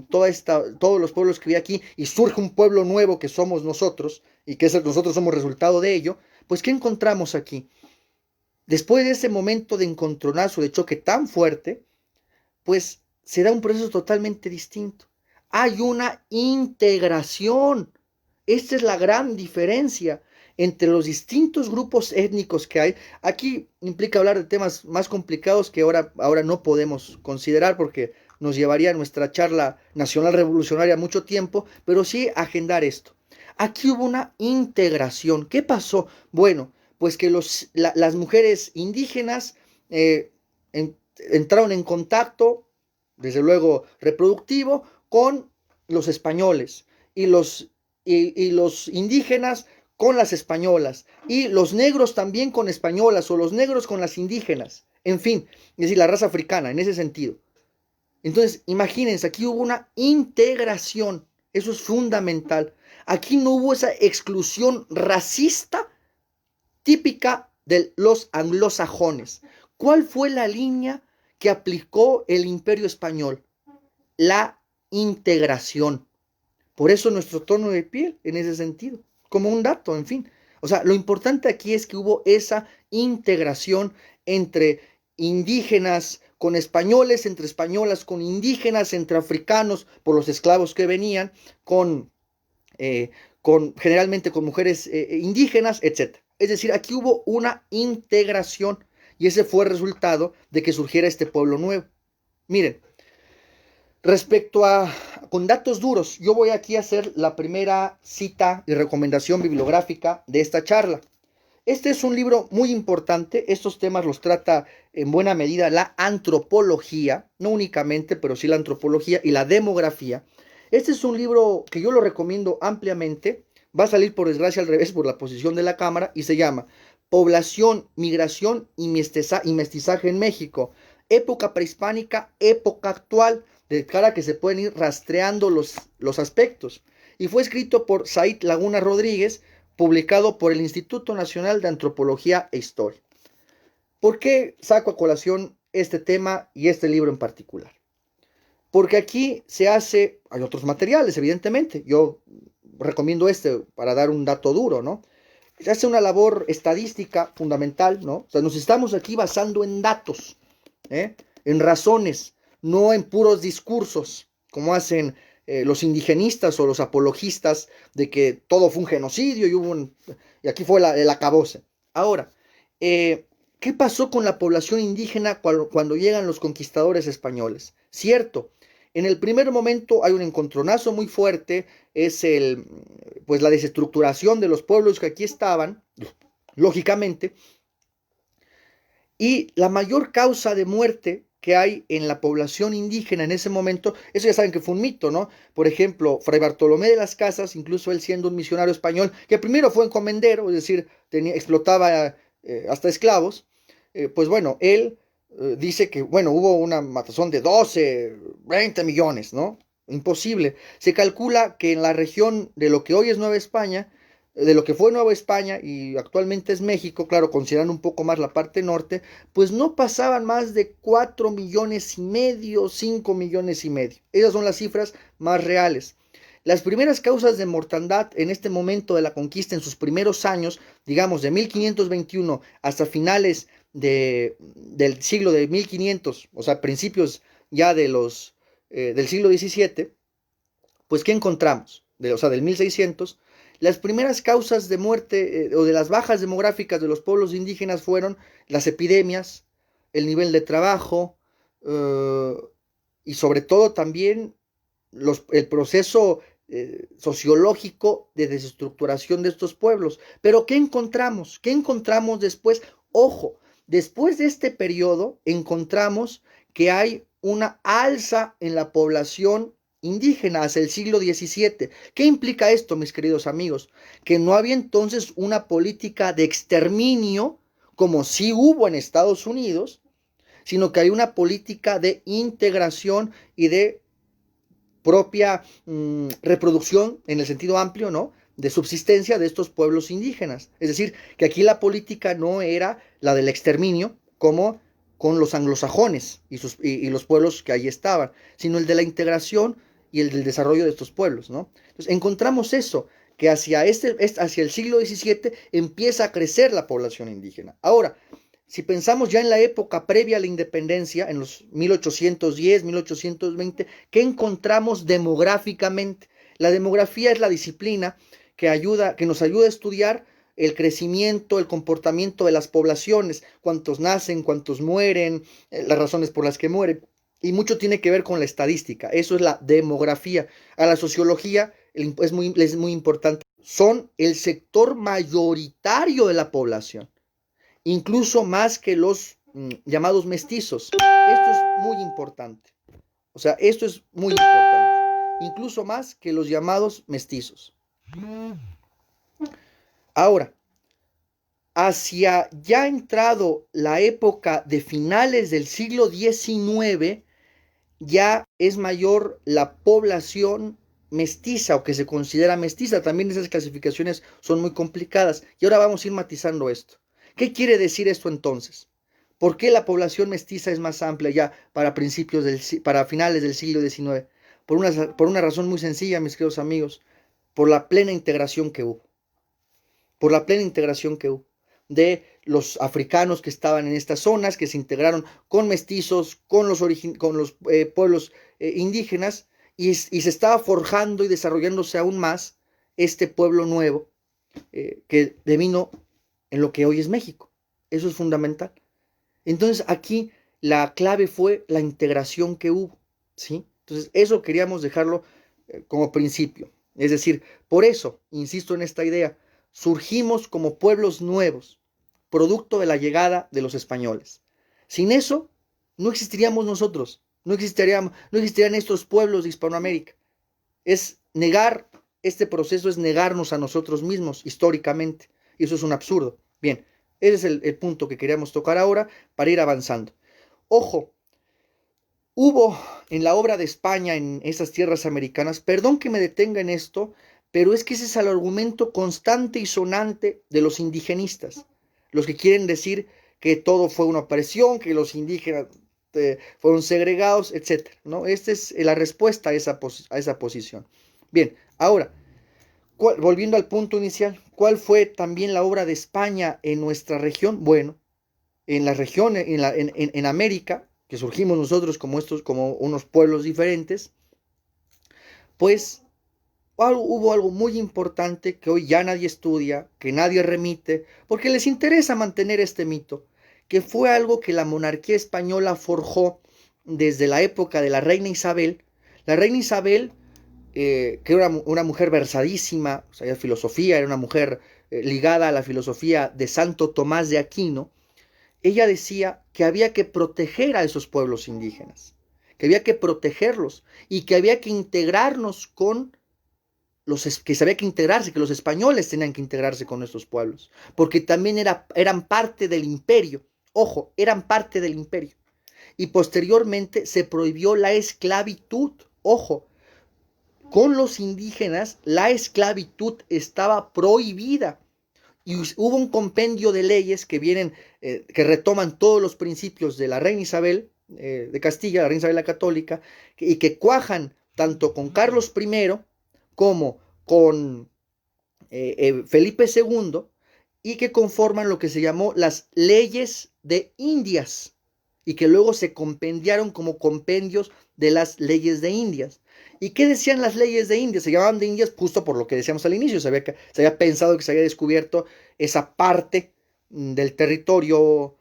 todos los pueblos que vi aquí y surge un pueblo nuevo que somos nosotros y que nosotros somos resultado de ello, pues ¿qué encontramos aquí? Después de ese momento de encontronazo, de choque tan fuerte, pues se da un proceso totalmente distinto. Hay una integración. Esta es la gran diferencia entre los distintos grupos étnicos que hay. Aquí implica hablar de temas más complicados que ahora no podemos considerar porque nos llevaría nuestra charla nacional revolucionaria mucho tiempo, pero sí agendar esto. Aquí hubo una integración. ¿Qué pasó? Bueno, pues que las mujeres indígenas entraron en contacto, desde luego reproductivo, con los españoles y los indígenas con las españolas y los negros también con españolas o los negros con las indígenas, en fin, es decir, la raza africana en ese sentido. Entonces, imagínense, aquí hubo una integración, eso es fundamental. Aquí no hubo esa exclusión racista típica de los anglosajones. ¿Cuál fue la línea que aplicó el imperio español? La integración. Por eso nuestro tono de piel en ese sentido, como un dato, en fin. O sea, lo importante aquí es que hubo esa integración entre indígenas con españoles, entre españolas con indígenas, entre africanos por los esclavos que venían, con, eh, generalmente con mujeres indígenas, etc. Es decir, aquí hubo una integración y ese fue el resultado de que surgiera este pueblo nuevo. Miren, respecto a, con datos duros, yo voy aquí a hacer la primera cita y recomendación bibliográfica de esta charla. Este es un libro muy importante, estos temas los trata en buena medida la antropología, no únicamente, pero sí la antropología y la demografía. Este es un libro que yo lo recomiendo ampliamente, va a salir por desgracia al revés por la posición de la cámara y se llama Población, Migración y Mestizaje en México, época prehispánica, época actual, de cara que se pueden ir rastreando los aspectos. Y fue escrito por Said Laguna Rodríguez, publicado por el Instituto Nacional de Antropología e Historia. ¿Por qué saco a colación este tema y este libro en particular? Porque aquí se hace, hay otros materiales, evidentemente, yo recomiendo este para dar un dato duro, ¿no? Se hace una labor estadística fundamental, ¿no? O sea, nos estamos aquí basando en datos, en razones, no en puros discursos, como hacen los indigenistas o los apologistas de que todo fue un genocidio y aquí fue el acabose. Ahora, ¿qué pasó con la población indígena cuando llegan los conquistadores españoles? Cierto, en el primer momento hay un encontronazo muy fuerte, es pues la desestructuración de los pueblos que aquí estaban, lógicamente, y la mayor causa de muerte que hay en la población indígena en ese momento, eso ya saben que fue un mito, ¿no? Por ejemplo, Fray Bartolomé de las Casas, incluso él siendo un misionario español, que primero fue encomendero, es decir, explotaba hasta esclavos, pues bueno, él dice que, bueno, hubo una matazón de 12, 20 millones, ¿no? Imposible. Se calcula que en la región de lo que hoy es Nueva España, de lo que fue Nueva España y actualmente es México, claro, considerando un poco más la parte norte, pues no pasaban más de 4 millones y medio, 5 millones y medio. Esas son las cifras más reales. Las primeras causas de mortandad en este momento de la conquista, en sus primeros años, digamos de 1521 hasta finales del siglo de 1500, o sea, principios ya del siglo XVII, pues ¿qué encontramos? O sea, del 1600, las primeras causas de muerte o de las bajas demográficas de los pueblos indígenas fueron las epidemias, el nivel de trabajo eh, y sobre todo también el proceso sociológico de desestructuración de estos pueblos. Pero ¿qué encontramos? ¿Qué encontramos después? Ojo, después de este periodo encontramos que hay una alza en la población indígena hacia el siglo XVII. ¿Qué implica esto, mis queridos amigos? Que no había entonces una política de exterminio como sí hubo en Estados Unidos, sino que hay una política de integración y de propia reproducción en el sentido amplio, ¿no? De subsistencia de estos pueblos indígenas. Es decir, que aquí la política no era la del exterminio, como con los anglosajones y los pueblos que ahí estaban, sino el de la integración y el del desarrollo de estos pueblos, ¿no? Entonces encontramos eso, que hacia el siglo XVII empieza a crecer la población indígena. Ahora, si pensamos ya en la época previa a la independencia, en los 1810, 1820, ¿qué encontramos demográficamente? La demografía es la disciplina que nos ayuda a estudiar el crecimiento, el comportamiento de las poblaciones, cuántos nacen, cuántos mueren, las razones por las que mueren. Y mucho tiene que ver con la estadística, eso es la demografía. A la sociología es muy importante. Son el sector mayoritario de la población, incluso más que los llamados mestizos. Esto es muy importante. O sea, esto es muy importante. Incluso más que los llamados mestizos. Ahora, hacia ya entrado la época de finales del siglo XIX, ya es mayor la población mestiza o que se considera mestiza. También esas clasificaciones son muy complicadas. Y ahora vamos a ir matizando esto. ¿Qué quiere decir esto entonces? ¿Por qué la población mestiza es más amplia ya para finales del siglo XIX? por una razón muy sencilla, mis queridos amigos, por la plena integración que hubo, por la plena integración que hubo de los africanos que estaban en estas zonas, que se integraron con mestizos, con los pueblos indígenas, y se estaba forjando y desarrollándose aún más este pueblo nuevo que devino en lo que hoy es México. Eso es fundamental. Entonces aquí la clave fue la integración que hubo, ¿sí? Entonces eso queríamos dejarlo como principio. Es decir, por eso, insisto en esta idea, surgimos como pueblos nuevos, producto de la llegada de los españoles. Sin eso, no existiríamos nosotros, no existirían estos pueblos de Hispanoamérica. Es negar este proceso, es negarnos a nosotros mismos históricamente, y eso es un absurdo. Bien, ese es el punto que queríamos tocar ahora para ir avanzando. Ojo, hubo en la obra de España en esas tierras americanas, perdón que me detenga en esto, pero es que ese es el argumento constante y sonante de los indigenistas, los que quieren decir que todo fue una opresión, que los indígenas fueron segregados, etcétera, ¿no? Esta es la respuesta a esa posición. Bien, ahora, volviendo al punto inicial, ¿cuál fue también la obra de España en nuestra región? Bueno, en la región, en América, que surgimos nosotros como unos pueblos diferentes, pues hubo algo muy importante que hoy ya nadie estudia, que nadie remite, porque les interesa mantener este mito, que fue algo que la monarquía española forjó desde la época de la reina Isabel. La reina Isabel, que era una mujer versadísima, o sea, filosofía, era una mujer ligada a la filosofía de Santo Tomás de Aquino. Ella decía que había que proteger a esos pueblos indígenas, que había que protegerlos y que había que integrarnos con que había que integrarse, que los españoles tenían que integrarse con estos pueblos, porque también eran parte del imperio. Ojo, eran parte del imperio. Y posteriormente se prohibió la esclavitud. Ojo, con los indígenas la esclavitud estaba prohibida. Y hubo un compendio de leyes que vienen, que retoman todos los principios de la reina Isabel de Castilla, la reina Isabel la Católica, y que cuajan tanto con Carlos I como con Felipe II, y que conforman lo que se llamó las leyes de Indias, y que luego se compendiaron como compendios de las leyes de Indias. ¿Y qué decían las leyes de Indias? Se llamaban de Indias justo por lo que decíamos al inicio. Se había pensado que se había descubierto esa parte del territorio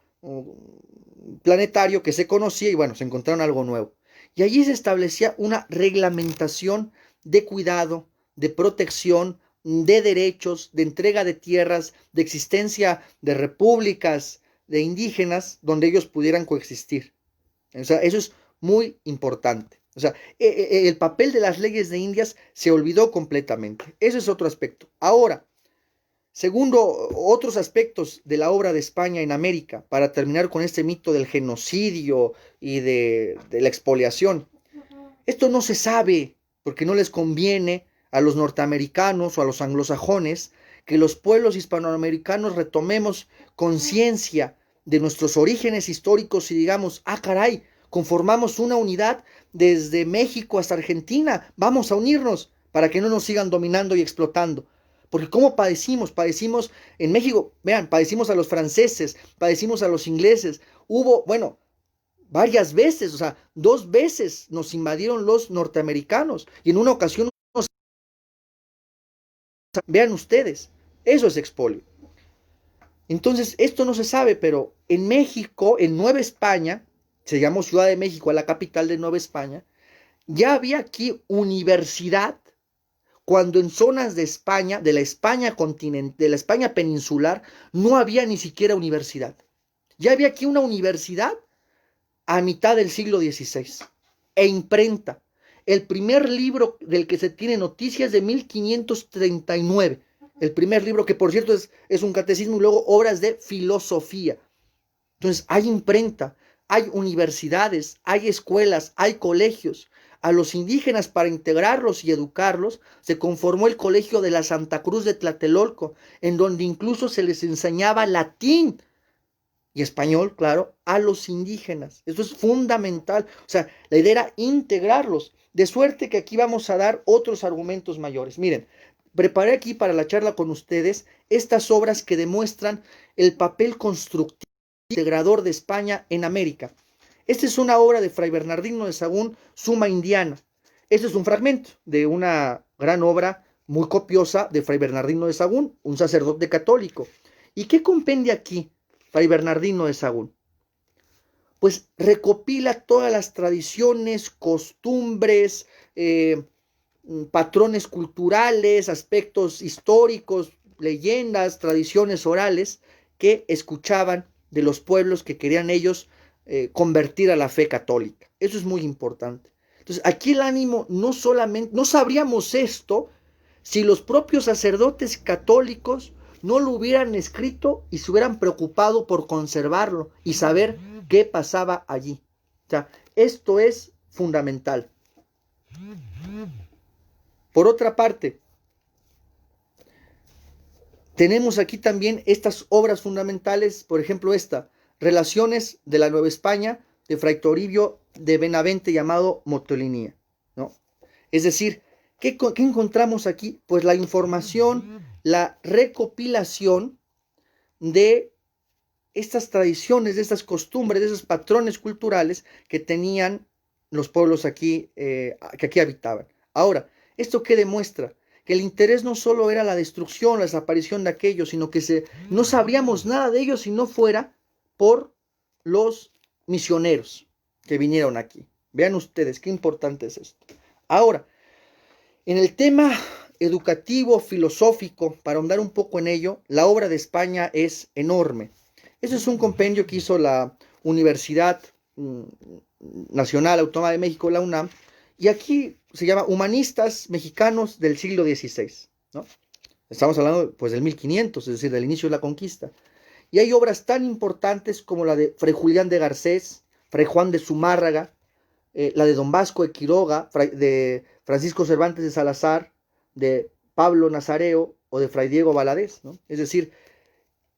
planetario que se conocía, y bueno, se encontraron algo nuevo. Y allí se establecía una reglamentación de cuidado, de protección, de derechos, de entrega de tierras, de existencia de repúblicas de indígenas donde ellos pudieran coexistir. O sea, eso es muy importante. O sea, el papel de las leyes de Indias se olvidó completamente. Ese es otro aspecto. Ahora, segundo, otros aspectos de la obra de España en América, para terminar con este mito del genocidio y de la expoliación. Esto no se sabe porque no les conviene a los norteamericanos o a los anglosajones que los pueblos hispanoamericanos retomemos conciencia de nuestros orígenes históricos y digamos, ah, caray, conformamos una unidad desde México hasta Argentina, vamos a unirnos para que no nos sigan dominando y explotando. Porque ¿cómo padecimos? Padecimos en México, vean, padecimos a los franceses, padecimos a los ingleses, hubo, bueno, varias veces, o sea, 2 veces nos invadieron los norteamericanos y en una ocasión nos... Vean ustedes, eso es expolio. Entonces, esto no se sabe, pero en México, en Nueva España, se llamó Ciudad de México, a la capital de Nueva España, ya había aquí universidad, cuando en zonas de España, de la España continental, de la España peninsular, no había ni siquiera universidad. Ya había aquí una universidad a mitad del siglo XVI e imprenta. El primer libro del que se tiene noticias de 1539. El primer libro que por cierto es un catecismo y luego obras de filosofía. Entonces hay imprenta, hay universidades, hay escuelas, hay colegios. A los indígenas para integrarlos y educarlos se conformó el colegio de la Santa Cruz de Tlatelolco, en donde incluso se les enseñaba latín y español, claro, a los indígenas. Eso es fundamental. O sea, la idea era integrarlos. De suerte que aquí vamos a dar otros argumentos mayores. Miren, preparé aquí para la charla con ustedes estas obras que demuestran el papel constructivo y integrador de España en América. Esta es una obra de Fray Bernardino de Sahagún, Suma Indiana. Este es un fragmento de una gran obra muy copiosa de Fray Bernardino de Sahagún, un sacerdote católico. ¿Y qué compendia aquí Fray Bernardino de Sahagún? Pues recopila todas las tradiciones, costumbres, patrones culturales, aspectos históricos, leyendas, tradiciones orales que escuchaban de los pueblos que querían ellos convertir a la fe católica. Eso es muy importante. Entonces, aquí el ánimo no solamente, no sabríamos esto si los propios sacerdotes católicos no lo hubieran escrito y se hubieran preocupado por conservarlo y saber qué pasaba allí. O sea, esto es fundamental. Por otra parte, tenemos aquí también estas obras fundamentales, por ejemplo esta, Relaciones de la Nueva España, de Fray Toribio de Benavente, llamado Motolinía, ¿no? Es decir, ¿qué encontramos aquí? Pues la información, la recopilación de estas tradiciones, de estas costumbres, de esos patrones culturales que tenían los pueblos aquí, que aquí habitaban. Ahora, ¿esto qué demuestra? Que el interés no solo era la destrucción, la desaparición de aquellos, sino que no sabríamos nada de ellos si no fuera por los misioneros que vinieron aquí. Vean ustedes qué importante es esto. Ahora, en el tema educativo, filosófico, para ahondar un poco en ello, la obra de España es enorme. Eso es un compendio que hizo la Universidad Nacional Autónoma de México, la UNAM, y aquí se llama Humanistas Mexicanos del siglo XVI, ¿no? Estamos hablando pues del 1500, es decir, del inicio de la conquista. Y hay obras tan importantes como la de Fray Julián de Garcés, Fray Juan de Zumárraga, la de Don Vasco de Quiroga, de Francisco Cervantes de Salazar, de Pablo Nazareo o de Fray Diego Valadez, ¿no? Es decir,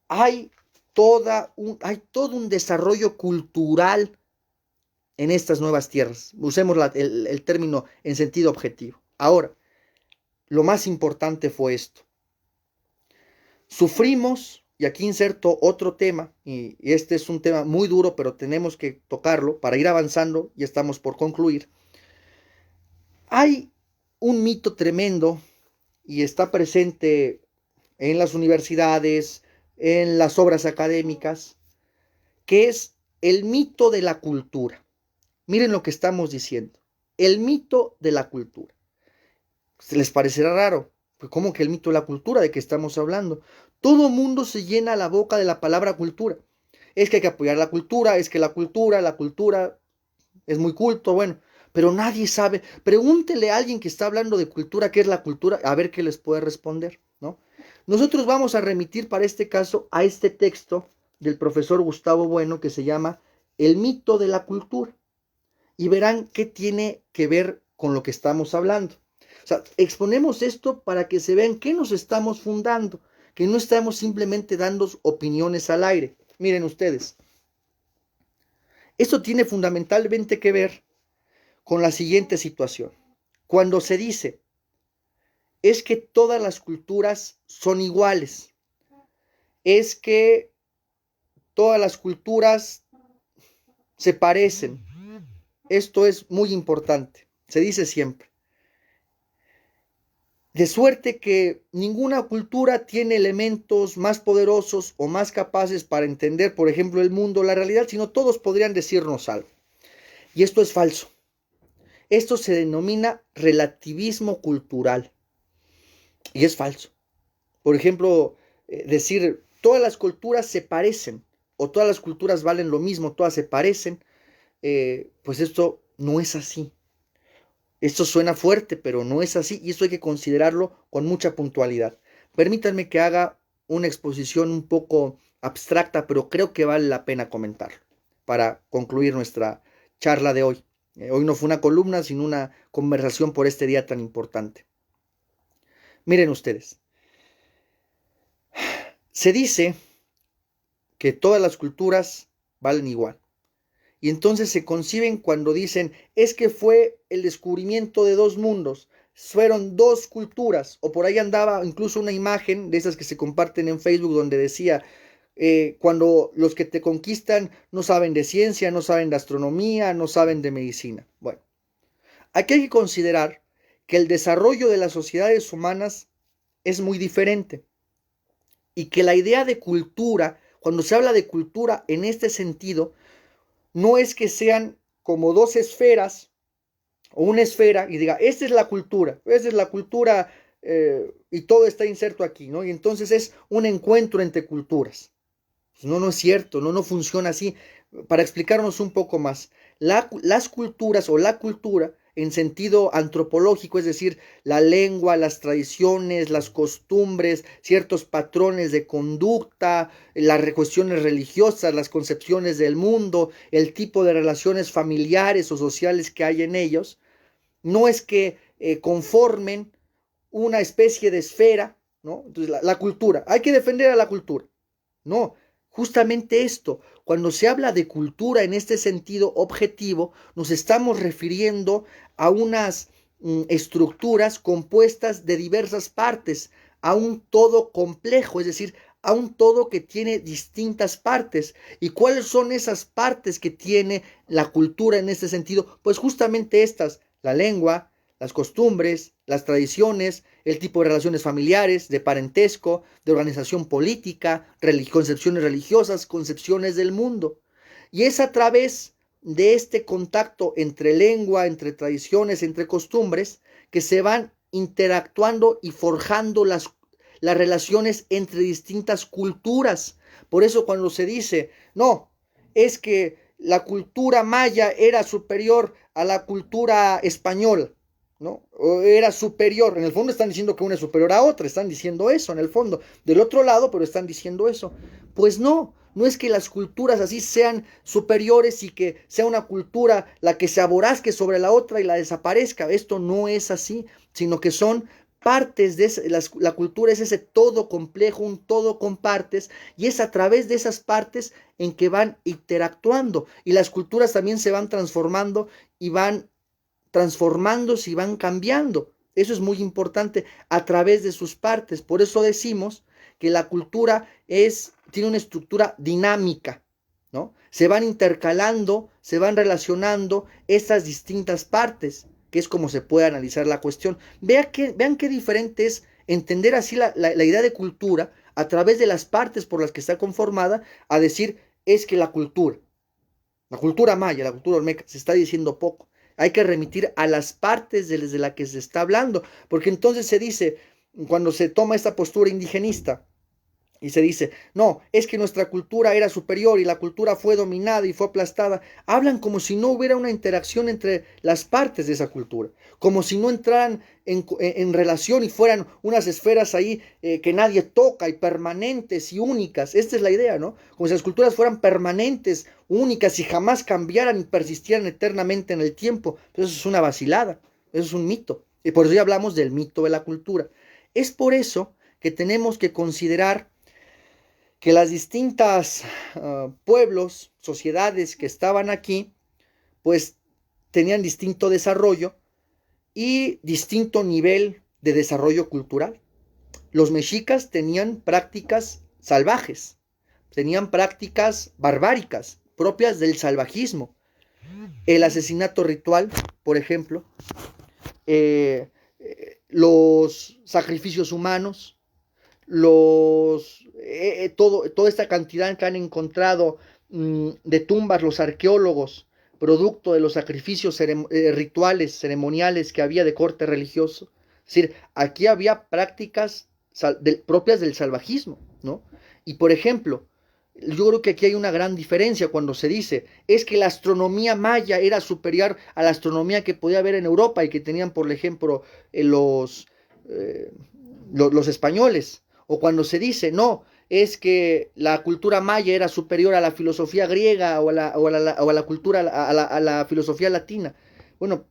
hay hay todo un desarrollo cultural en estas nuevas tierras. Usemos el término en sentido objetivo. Ahora, lo más importante fue esto. Sufrimos, y aquí inserto otro tema, y este es un tema muy duro, pero tenemos que tocarlo para ir avanzando, y estamos por concluir. Hay un mito tremendo, y está presente en las universidades, en las obras académicas, que es el mito de la cultura. Miren lo que estamos diciendo, el mito de la cultura. ¿Se les parecerá raro? Pues ¿cómo que el mito de la cultura? ¿De qué estamos hablando? Todo mundo se llena la boca de la palabra cultura. Es que hay que apoyar la cultura, es que la cultura es muy culto, bueno, pero nadie sabe. Pregúntele a alguien que está hablando de cultura qué es la cultura, a ver qué les puede responder, ¿no? Nosotros vamos a remitir para este caso a este texto del profesor Gustavo Bueno que se llama El mito de la cultura. Y verán qué tiene que ver con lo que estamos hablando. O sea, exponemos esto para que se vean qué nos estamos fundando, que no estamos simplemente dando opiniones al aire. Miren ustedes, esto tiene fundamentalmente que ver con la siguiente situación. Cuando se dice, es que todas las culturas son iguales, es que todas las culturas se parecen. Esto es muy importante, se dice siempre. De suerte que ninguna cultura tiene elementos más poderosos o más capaces para entender, por ejemplo, el mundo, la realidad, sino todos podrían decirnos algo. Y esto es falso. Esto se denomina relativismo cultural. Y es falso. Por ejemplo, decir todas las culturas se parecen o todas las culturas valen lo mismo, todas se parecen, pues esto no es así. Esto suena fuerte, pero no es así y esto hay que considerarlo con mucha puntualidad. Permítanme que haga una exposición un poco abstracta, pero creo que vale la pena comentarlo para concluir nuestra charla de hoy. Hoy no fue una columna, sino una conversación por este día tan importante. Miren ustedes, se dice que todas las culturas valen igual. Y entonces se conciben cuando dicen, es que fue el descubrimiento de dos mundos, fueron dos culturas, o por ahí andaba incluso una imagen de esas que se comparten en Facebook donde decía, cuando los que te conquistan no saben de ciencia, no saben de astronomía, no saben de medicina. Bueno, aquí hay que considerar que el desarrollo de las sociedades humanas es muy diferente y que la idea de cultura, cuando se habla de cultura en este sentido, no es que sean como dos esferas o una esfera y diga, esta es la cultura y todo está inserto aquí, ¿no? Y entonces es un encuentro entre culturas. Pues no, no es cierto, no, no funciona así. Para explicarnos un poco más, las culturas o la cultura en sentido antropológico, es decir, la lengua, las tradiciones, las costumbres, ciertos patrones de conducta, las cuestiones religiosas, las concepciones del mundo, el tipo de relaciones familiares o sociales que hay en ellos, no es que conformen una especie de esfera, ¿no? Entonces, la cultura, hay que defender a la cultura. No, justamente esto, cuando se habla de cultura en este sentido objetivo, nos estamos refiriendo a unas estructuras compuestas de diversas partes, a un todo complejo, es decir, a un todo que tiene distintas partes. ¿Y cuáles son esas partes que tiene la cultura en este sentido? Pues justamente estas, la lengua, las costumbres, las tradiciones, el tipo de relaciones familiares, de parentesco, de organización política, concepciones religiosas, concepciones del mundo. Y es a través de este contacto entre lengua, entre tradiciones, entre costumbres, que se van interactuando y forjando las relaciones entre distintas culturas. Por eso cuando se dice, no, es que la cultura maya era superior a la cultura española, ¿no? O era superior, en el fondo están diciendo que una es superior a otra, están diciendo eso en el fondo, del otro lado, pero están diciendo eso. Pues no, no es que las culturas así sean superiores y que sea una cultura la que se aborazque sobre la otra y la desaparezca, esto no es así, sino que son partes de la cultura es ese todo complejo, un todo con partes, y es a través de esas partes en que van interactuando, y las culturas también se van transformando y van transformándose y van cambiando. Eso es muy importante a través de sus partes. Por eso decimos que la cultura tiene una estructura dinámica, ¿no? Se van intercalando, se van relacionando estas distintas partes, que es como se puede analizar la cuestión. Vean qué diferente es entender así la idea de cultura a través de las partes por las que está conformada, a decir es que la cultura maya, la cultura olmeca, se está diciendo poco. Hay que remitir a las partes desde la que se está hablando, porque entonces se dice, cuando se toma esta postura indigenista, y se dice, no, es que nuestra cultura era superior y la cultura fue dominada y fue aplastada. Hablan como si no hubiera una interacción entre las partes de esa cultura, como si no entraran en relación y fueran unas esferas ahí que nadie toca y permanentes y únicas. Esta es la idea, ¿no? Como si las culturas fueran permanentes, únicas y jamás cambiaran y persistieran eternamente en el tiempo. Entonces eso es una vacilada, eso es un mito. Y por eso ya hablamos del mito de la cultura. Es por eso que tenemos que considerar que las distintas pueblos, sociedades que estaban aquí, pues tenían distinto desarrollo y distinto nivel de desarrollo cultural. Los mexicas tenían prácticas salvajes, tenían prácticas barbáricas, propias del salvajismo. El asesinato ritual, por ejemplo, los sacrificios humanos, toda esta cantidad que han encontrado de tumbas los arqueólogos, producto de los sacrificios rituales, ceremoniales que había de corte religioso. Es decir, aquí había prácticas propias del salvajismo, ¿no? Y por ejemplo, yo creo que aquí hay una gran diferencia cuando se dice, es que la astronomía maya era superior a la astronomía que podía haber en Europa y que tenían, por ejemplo, los españoles. O cuando se dice, no, es que la cultura maya era superior a la filosofía griega o a la cultura, a la filosofía latina. Bueno,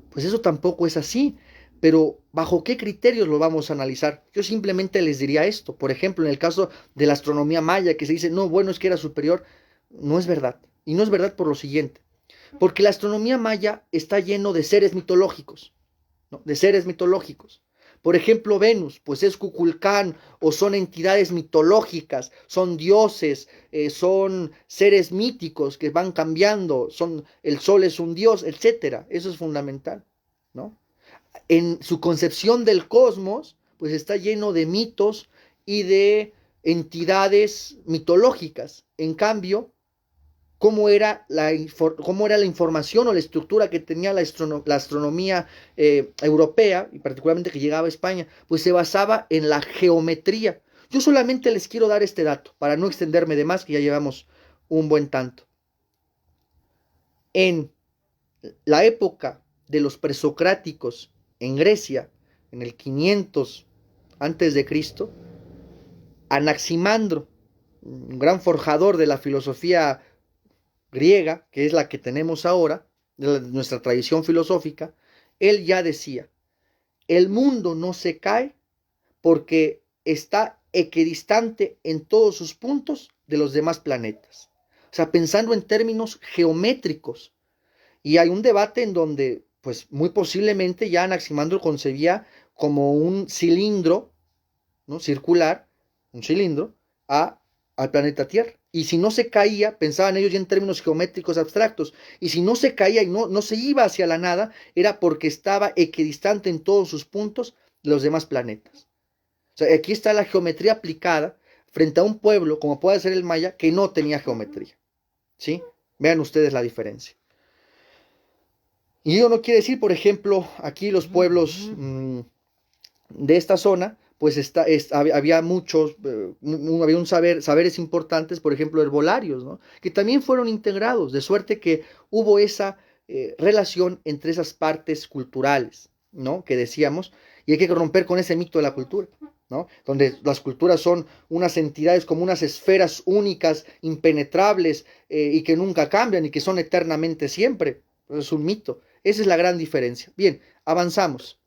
pues eso tampoco es así. Pero ¿bajo qué criterios lo vamos a analizar? Yo simplemente les diría esto. Por ejemplo, en el caso de la astronomía maya, que se dice, no, bueno, es que era superior, no es verdad. Y no es verdad por lo siguiente, porque la astronomía maya está lleno de seres mitológicos, ¿no? De seres mitológicos. Por ejemplo, Venus, pues es Kukulcán, o son entidades mitológicas, son dioses, son seres míticos que van cambiando, el sol es un dios, etcétera. Eso es fundamental, ¿no? En su concepción del cosmos, pues está lleno de mitos y de entidades mitológicas. En cambio, cómo era la información o la estructura que tenía la astronomía europea, y particularmente que llegaba a España, pues se basaba en la geometría. Yo solamente les quiero dar este dato, para no extenderme de más, que ya llevamos un buen tanto. En la época de los presocráticos en Grecia, en el 500 antes de Cristo, Anaximandro, un gran forjador de la filosofía griega, que es la que tenemos ahora, de nuestra tradición filosófica, él ya decía, el mundo no se cae porque está equidistante en todos sus puntos de los demás planetas. O sea, pensando en términos geométricos. Y hay un debate en donde, pues muy posiblemente ya Anaximandro concebía como un cilindro, ¿no? Circular, un cilindro, al planeta Tierra. Y si no se caía, pensaban ellos ya en términos geométricos abstractos, y si no se caía y no se iba hacia la nada, era porque estaba equidistante en todos sus puntos de los demás planetas. O sea, aquí está la geometría aplicada frente a un pueblo, como puede ser el maya, que no tenía geometría. ¿Sí? Vean ustedes la diferencia. Y ello no quiere decir, por ejemplo, aquí los pueblos de esta zona, pues había muchos, había saberes importantes, por ejemplo, herbolarios, ¿no? Que también fueron integrados, de suerte que hubo esa relación entre esas partes culturales, ¿no? Que decíamos, y hay que romper con ese mito de la cultura, ¿no? Donde las culturas son unas entidades como unas esferas únicas, impenetrables, y que nunca cambian y que son eternamente siempre. Es un mito. Esa es la gran diferencia. Bien, avanzamos.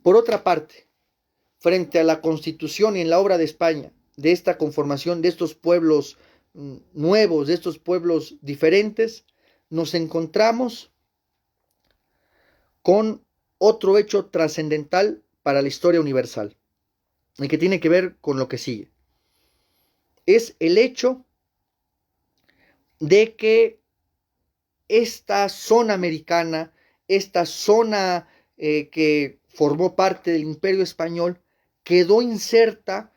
Por otra parte, frente a la Constitución y en la obra de España, de esta conformación de estos pueblos nuevos, de estos pueblos diferentes, nos encontramos con otro hecho trascendental para la historia universal, y que tiene que ver con lo que sigue. Es el hecho de que esta zona americana, esta zona que formó parte del Imperio Español, quedó inserta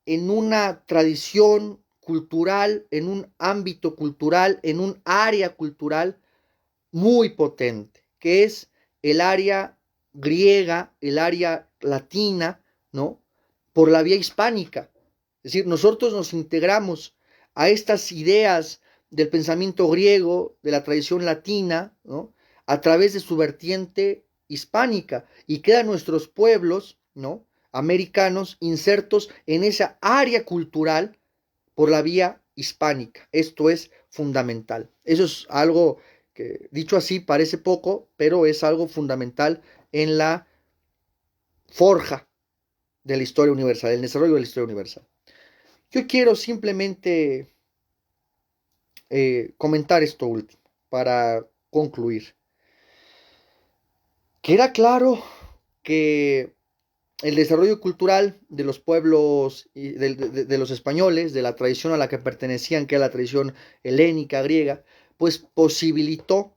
en una tradición cultural, en un ámbito cultural, en un área cultural muy potente, que es el área griega, el área latina, ¿no? Por la vía hispánica. Es decir, nosotros nos integramos a estas ideas del pensamiento griego, de la tradición latina, ¿no? A través de su vertiente hispánica, y quedan nuestros pueblos, ¿no? Americanos insertos en esa área cultural por la vía hispánica. Esto es fundamental. Eso es algo que, dicho así, parece poco, pero es algo fundamental en la forja de la historia universal, el desarrollo de la historia universal. Yo quiero simplemente comentar esto último para concluir. Queda claro que el desarrollo cultural de los pueblos de los españoles, de la tradición a la que pertenecían, que era la tradición helénica, griega, pues posibilitó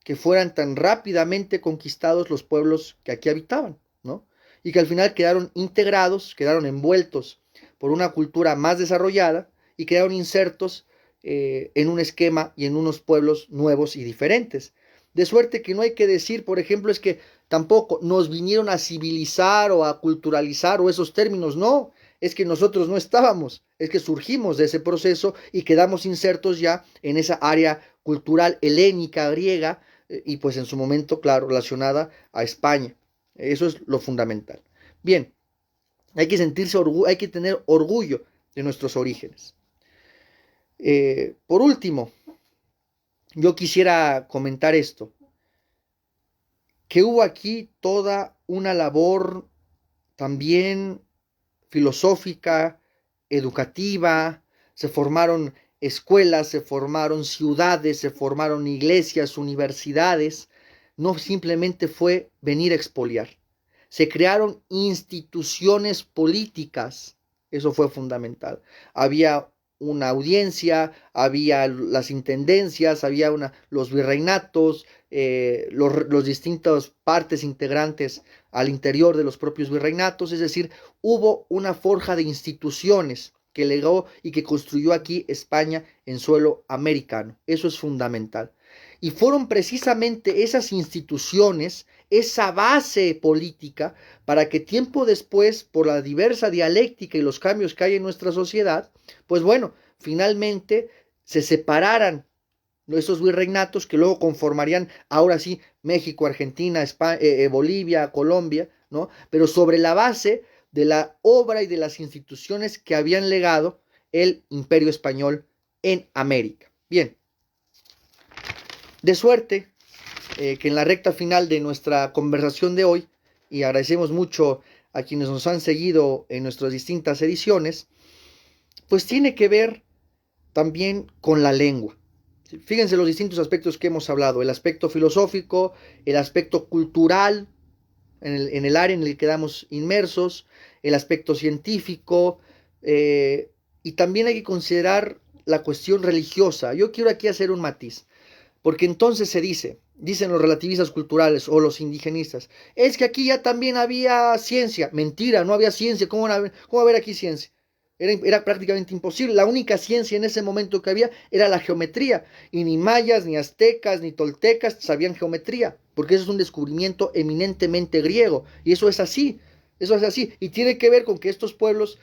que fueran tan rápidamente conquistados los pueblos que aquí habitaban, ¿no? Y que al final quedaron integrados, quedaron envueltos por una cultura más desarrollada y quedaron insertos en un esquema y en unos pueblos nuevos y diferentes. De suerte que no hay que decir, por ejemplo, es que tampoco nos vinieron a civilizar o a culturalizar o esos términos, no, es que nosotros no estábamos, es que surgimos de ese proceso y quedamos insertos ya en esa área cultural helénica, griega, y pues en su momento, claro, relacionada a España. Eso es lo fundamental. Bien, hay que sentirse hay que tener orgullo de nuestros orígenes. Por último, yo quisiera comentar esto, que hubo aquí toda una labor también filosófica, educativa, se formaron escuelas, se formaron ciudades, se formaron iglesias, universidades. No simplemente fue venir a expoliar. Se crearon instituciones políticas. Eso fue fundamental. Había una audiencia, había las intendencias, había los virreinatos, los distintas partes integrantes al interior de los propios virreinatos, es decir, hubo una forja de instituciones que legó y que construyó aquí España en suelo americano. Eso es fundamental. Y fueron precisamente esas instituciones, esa base política, para que tiempo después, por la diversa dialéctica y los cambios que hay en nuestra sociedad, pues bueno, finalmente se separaran esos virreinatos que luego conformarían, ahora sí, México, Argentina, España, Bolivia, Colombia, ¿no? Pero sobre la base de la obra y de las instituciones que habían legado el Imperio Español en América. Bien, de suerte que en la recta final de nuestra conversación de hoy, y agradecemos mucho a quienes nos han seguido en nuestras distintas ediciones, pues tiene que ver también con la lengua. Fíjense los distintos aspectos que hemos hablado, el aspecto filosófico, el aspecto cultural, en el área en el que quedamos inmersos, el aspecto científico, y también hay que considerar la cuestión religiosa. Yo quiero aquí hacer un matiz, porque entonces dicen los relativistas culturales o los indigenistas, es que aquí ya también había ciencia. Mentira, no había ciencia. ¿Cómo va a haber aquí ciencia? Era prácticamente imposible. La única ciencia en ese momento que había era la geometría. Y ni mayas, ni aztecas, ni toltecas sabían geometría, porque eso es un descubrimiento eminentemente griego. Y eso es así. Eso es así. Y tiene que ver con que estos pueblos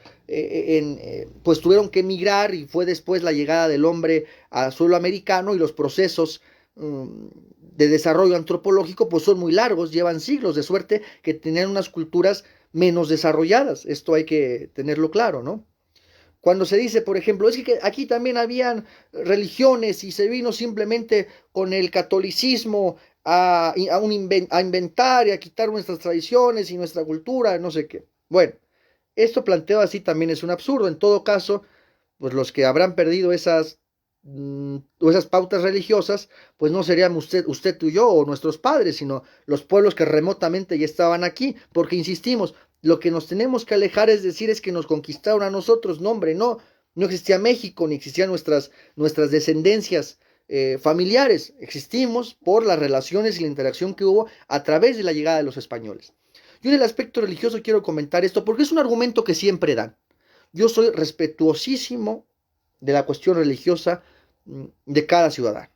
pues tuvieron que emigrar, y fue después la llegada del hombre al suelo americano, y los procesos de desarrollo antropológico pues son muy largos, llevan siglos, de suerte que tenían unas culturas menos desarrolladas. Esto hay que tenerlo claro, ¿no? Cuando se dice, por ejemplo, es que aquí también habían religiones y se vino simplemente con el catolicismo a inventar y a quitar nuestras tradiciones y nuestra cultura, no sé qué. Bueno, esto planteado así también es un absurdo. En todo caso, pues los que habrán perdido esas pautas religiosas, pues no serían usted, tú y yo, o nuestros padres, sino los pueblos que remotamente ya estaban aquí, porque insistimos, lo que nos tenemos que alejar es decir es que nos conquistaron a nosotros. No, hombre, no existía México, ni existían nuestras descendencias familiares. Existimos por las relaciones y la interacción que hubo a través de la llegada de los españoles. Yo en el aspecto religioso quiero comentar esto porque es un argumento que siempre dan. Yo soy respetuosísimo de la cuestión religiosa de cada ciudadano.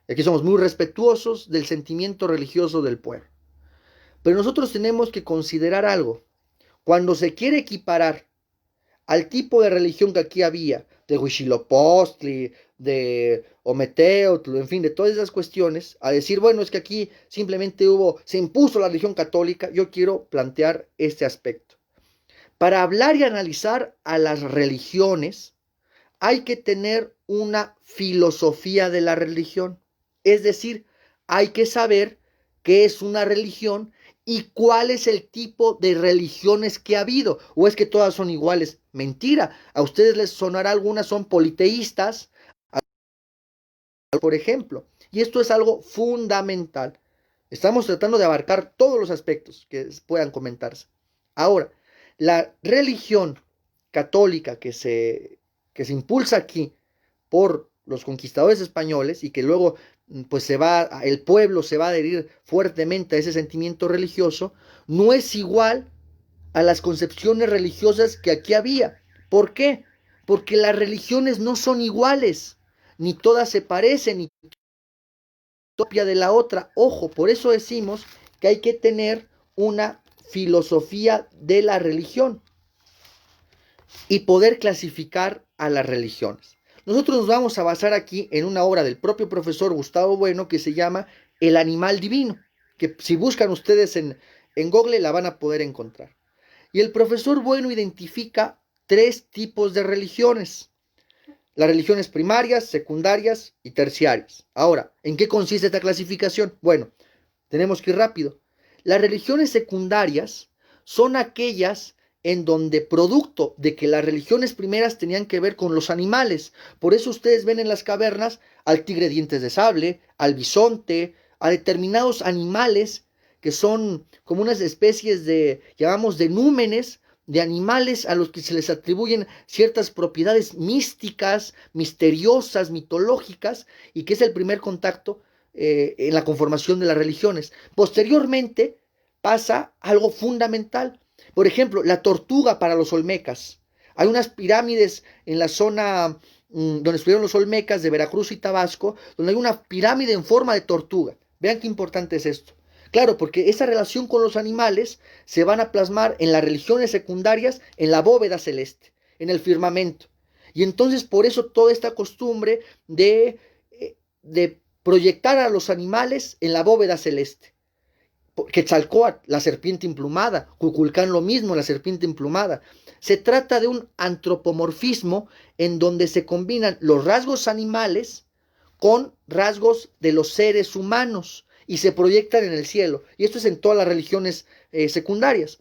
Aquí somos muy respetuosos del sentimiento religioso del pueblo. Pero nosotros tenemos que considerar algo. Cuando se quiere equiparar al tipo de religión que aquí había, de Huitzilopochtli, de Ometeotl, en fin, de todas esas cuestiones, a decir, bueno, es que aquí simplemente se impuso la religión católica, yo quiero plantear este aspecto. Para hablar y analizar a las religiones, hay que tener una filosofía de la religión. Es decir, hay que saber qué es una religión y cuál es el tipo de religiones que ha habido. ¿O es que todas son iguales? Mentira. A ustedes les sonará algunas son politeístas, por ejemplo. Y esto es algo fundamental. Estamos tratando de abarcar todos los aspectos que puedan comentarse. Ahora, la religión católica que se impulsa aquí por los conquistadores españoles y que luego pues el pueblo se va a adherir fuertemente a ese sentimiento religioso, no es igual a las concepciones religiosas que aquí había. ¿Por qué? Porque las religiones no son iguales, ni todas se parecen, ni copia de la otra. Ojo, por eso decimos que hay que tener una filosofía de la religión y poder clasificar a las religiones. Nosotros nos vamos a basar aquí en una obra del propio profesor Gustavo Bueno que se llama El animal divino, que si buscan ustedes en Google la van a poder encontrar. Y el profesor Bueno identifica 3 tipos de religiones: las religiones primarias, secundarias y terciarias. Ahora, ¿en qué consiste esta clasificación? Bueno, tenemos que ir rápido. Las religiones secundarias son aquellas en donde producto de que las religiones primeras tenían que ver con los animales. Por eso ustedes ven en las cavernas al tigre dientes de sable, al bisonte, a determinados animales que son como unas especies de, llamamos, de númenes, de animales a los que se les atribuyen ciertas propiedades místicas, misteriosas, mitológicas, y que es el primer contacto en la conformación de las religiones. Posteriormente pasa algo fundamental. Por ejemplo, la tortuga para los olmecas. Hay unas pirámides en la zona donde estuvieron los olmecas de Veracruz y Tabasco, donde hay una pirámide en forma de tortuga. Vean qué importante es esto. Claro, porque esa relación con los animales se van a plasmar en las religiones secundarias, en la bóveda celeste, en el firmamento. Y entonces por eso toda esta costumbre de proyectar a los animales en la bóveda celeste. Quetzalcóatl, la serpiente emplumada, Cuculcán lo mismo, la serpiente emplumada. Se trata de un antropomorfismo en donde se combinan los rasgos animales con rasgos de los seres humanos y se proyectan en el cielo. Y esto es en todas las religiones secundarias.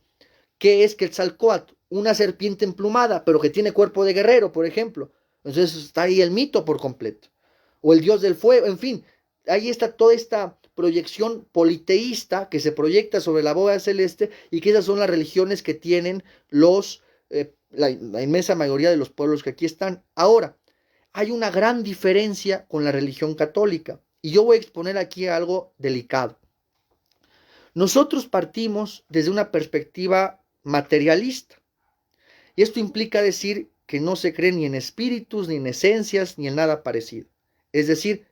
¿Qué es Quetzalcóatl? Una serpiente emplumada, pero que tiene cuerpo de guerrero, por ejemplo. Entonces está ahí el mito por completo. O el dios del fuego, en fin. Ahí está toda esta proyección politeísta que se proyecta sobre la bóveda celeste y que esas son las religiones que tienen la inmensa mayoría de los pueblos que aquí están. Ahora, hay una gran diferencia con la religión católica y yo voy a exponer aquí algo delicado. Nosotros partimos desde una perspectiva materialista y esto implica decir que no se cree ni en espíritus, ni en esencias, ni en nada parecido. Es decir,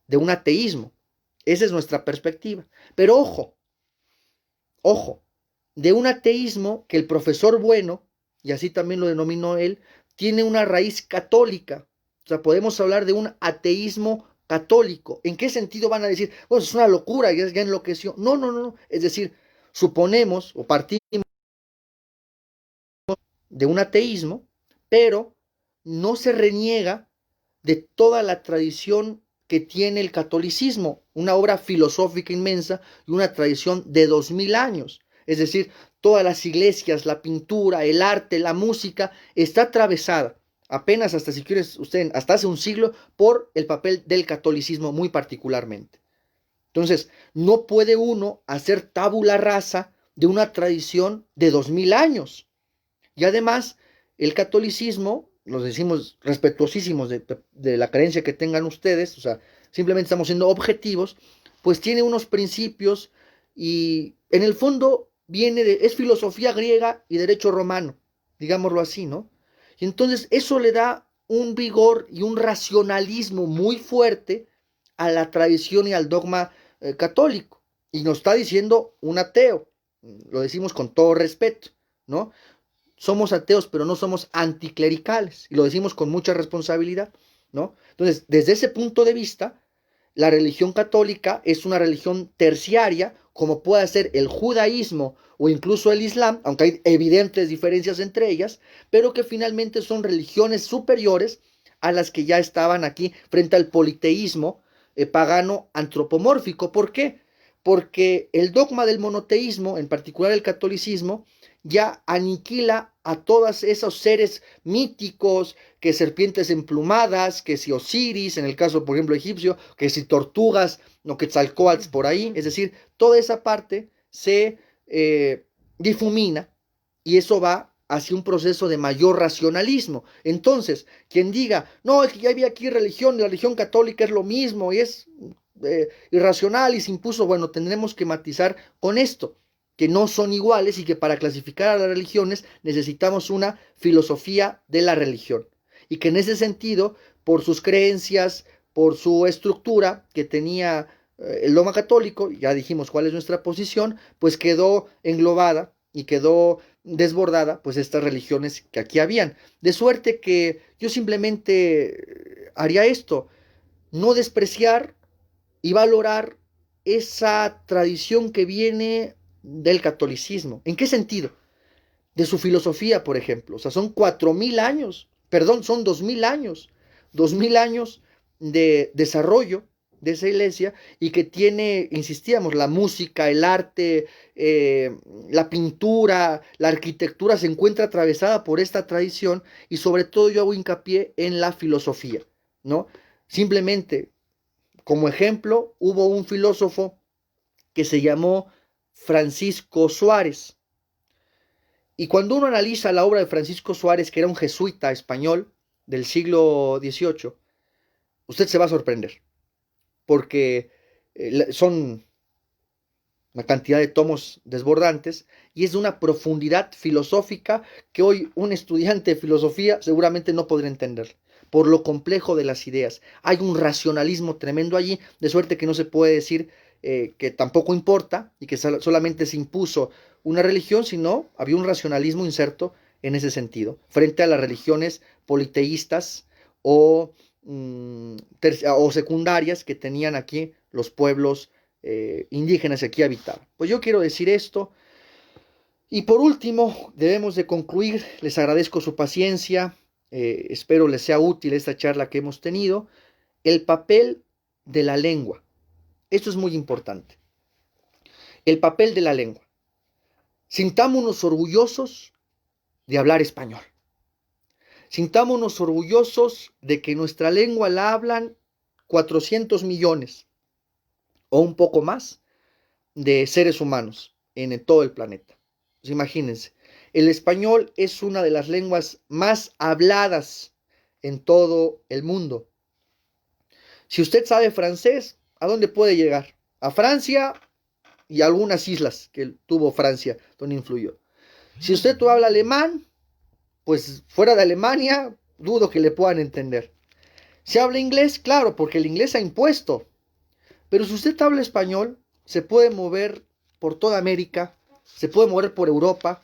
de un ateísmo. Esa es nuestra perspectiva. Pero ojo, de un ateísmo que el profesor Bueno, y así también lo denominó él, tiene una raíz católica. O sea, podemos hablar de un ateísmo católico. ¿En qué sentido van a decir, pues es una locura, ya enloqueció? No, no, no. Es decir, suponemos o partimos de un ateísmo, pero no se reniega de toda la tradición que tiene el catolicismo, una obra filosófica inmensa y una tradición de 2000 años. Es decir, todas las iglesias, la pintura, el arte, la música, está atravesada, apenas hasta, si quieres usted, hasta hace un siglo, por el papel del catolicismo muy particularmente. Entonces, no puede uno hacer tabula rasa de una tradición de 2000 años. Y además, el catolicismo, los decimos respetuosísimos de la creencia que tengan ustedes, o sea, simplemente estamos siendo objetivos, pues tiene unos principios y en el fondo es filosofía griega y derecho romano, digámoslo así, ¿no? Y entonces eso le da un vigor y un racionalismo muy fuerte a la tradición y al dogma católico. Y nos está diciendo un ateo, lo decimos con todo respeto, ¿no? Somos ateos, pero no somos anticlericales, y lo decimos con mucha responsabilidad, ¿no? Entonces, desde ese punto de vista, la religión católica es una religión terciaria, como puede ser el judaísmo o incluso el islam, aunque hay evidentes diferencias entre ellas, pero que finalmente son religiones superiores a las que ya estaban aquí frente al politeísmo pagano antropomórfico. ¿Por qué? Porque el dogma del monoteísmo, en particular el catolicismo, ya aniquila a todos esos seres míticos, que serpientes emplumadas, que si Osiris, en el caso, por ejemplo, egipcio, que si tortugas, no, Quetzalcóatl por ahí, es decir, toda esa parte se difumina y eso va hacia un proceso de mayor racionalismo. Entonces, quien diga, no, es que ya había aquí religión, la religión católica es lo mismo y es irracional y se impuso, bueno, tendremos que matizar con esto, que no son iguales y que para clasificar a las religiones necesitamos una filosofía de la religión. Y que en ese sentido, por sus creencias, por su estructura que tenía el dogma católico, ya dijimos cuál es nuestra posición, pues quedó englobada y quedó desbordada pues estas religiones que aquí habían. De suerte que yo simplemente haría esto, no despreciar y valorar esa tradición que viene del catolicismo. ¿En qué sentido? De su filosofía, por ejemplo. O sea, son 4000 años, perdón, son 2000 años. 2000 años de desarrollo de esa iglesia y que tiene, insistíamos, la música, el arte, la pintura, la arquitectura se encuentra atravesada por esta tradición y sobre todo yo hago hincapié en la filosofía, ¿no? Simplemente, como ejemplo, hubo un filósofo que se llamó Francisco Suárez. Y cuando uno analiza la obra de Francisco Suárez, que era un jesuita español del siglo XVIII, usted se va a sorprender, porque son una cantidad de tomos desbordantes y es de una profundidad filosófica que hoy un estudiante de filosofía seguramente no podrá entender por lo complejo de las ideas. Hay un racionalismo tremendo allí, de suerte que no se puede decir que tampoco importa y que solamente se impuso una religión, sino había un racionalismo inserto en ese sentido, frente a las religiones politeístas o, o secundarias que tenían aquí los pueblos indígenas que aquí habitaban. Pues yo quiero decir esto. Y por último, debemos de concluir. Les agradezco su paciencia. Espero les sea útil esta charla que hemos tenido. El papel de la lengua. Esto es muy importante. El papel de la lengua. Sintámonos orgullosos de hablar español. Sintámonos orgullosos de que nuestra lengua la hablan 400 millones o un poco más de seres humanos en todo el planeta. Pues imagínense, el español es una de las lenguas más habladas en todo el mundo. Si usted sabe francés, ¿a dónde puede llegar? A Francia y a algunas islas que tuvo Francia, donde influyó. Si usted habla alemán, pues fuera de Alemania, dudo que le puedan entender. Si habla inglés, claro, porque el inglés ha impuesto. Pero si usted habla español, se puede mover por toda América, se puede mover por Europa,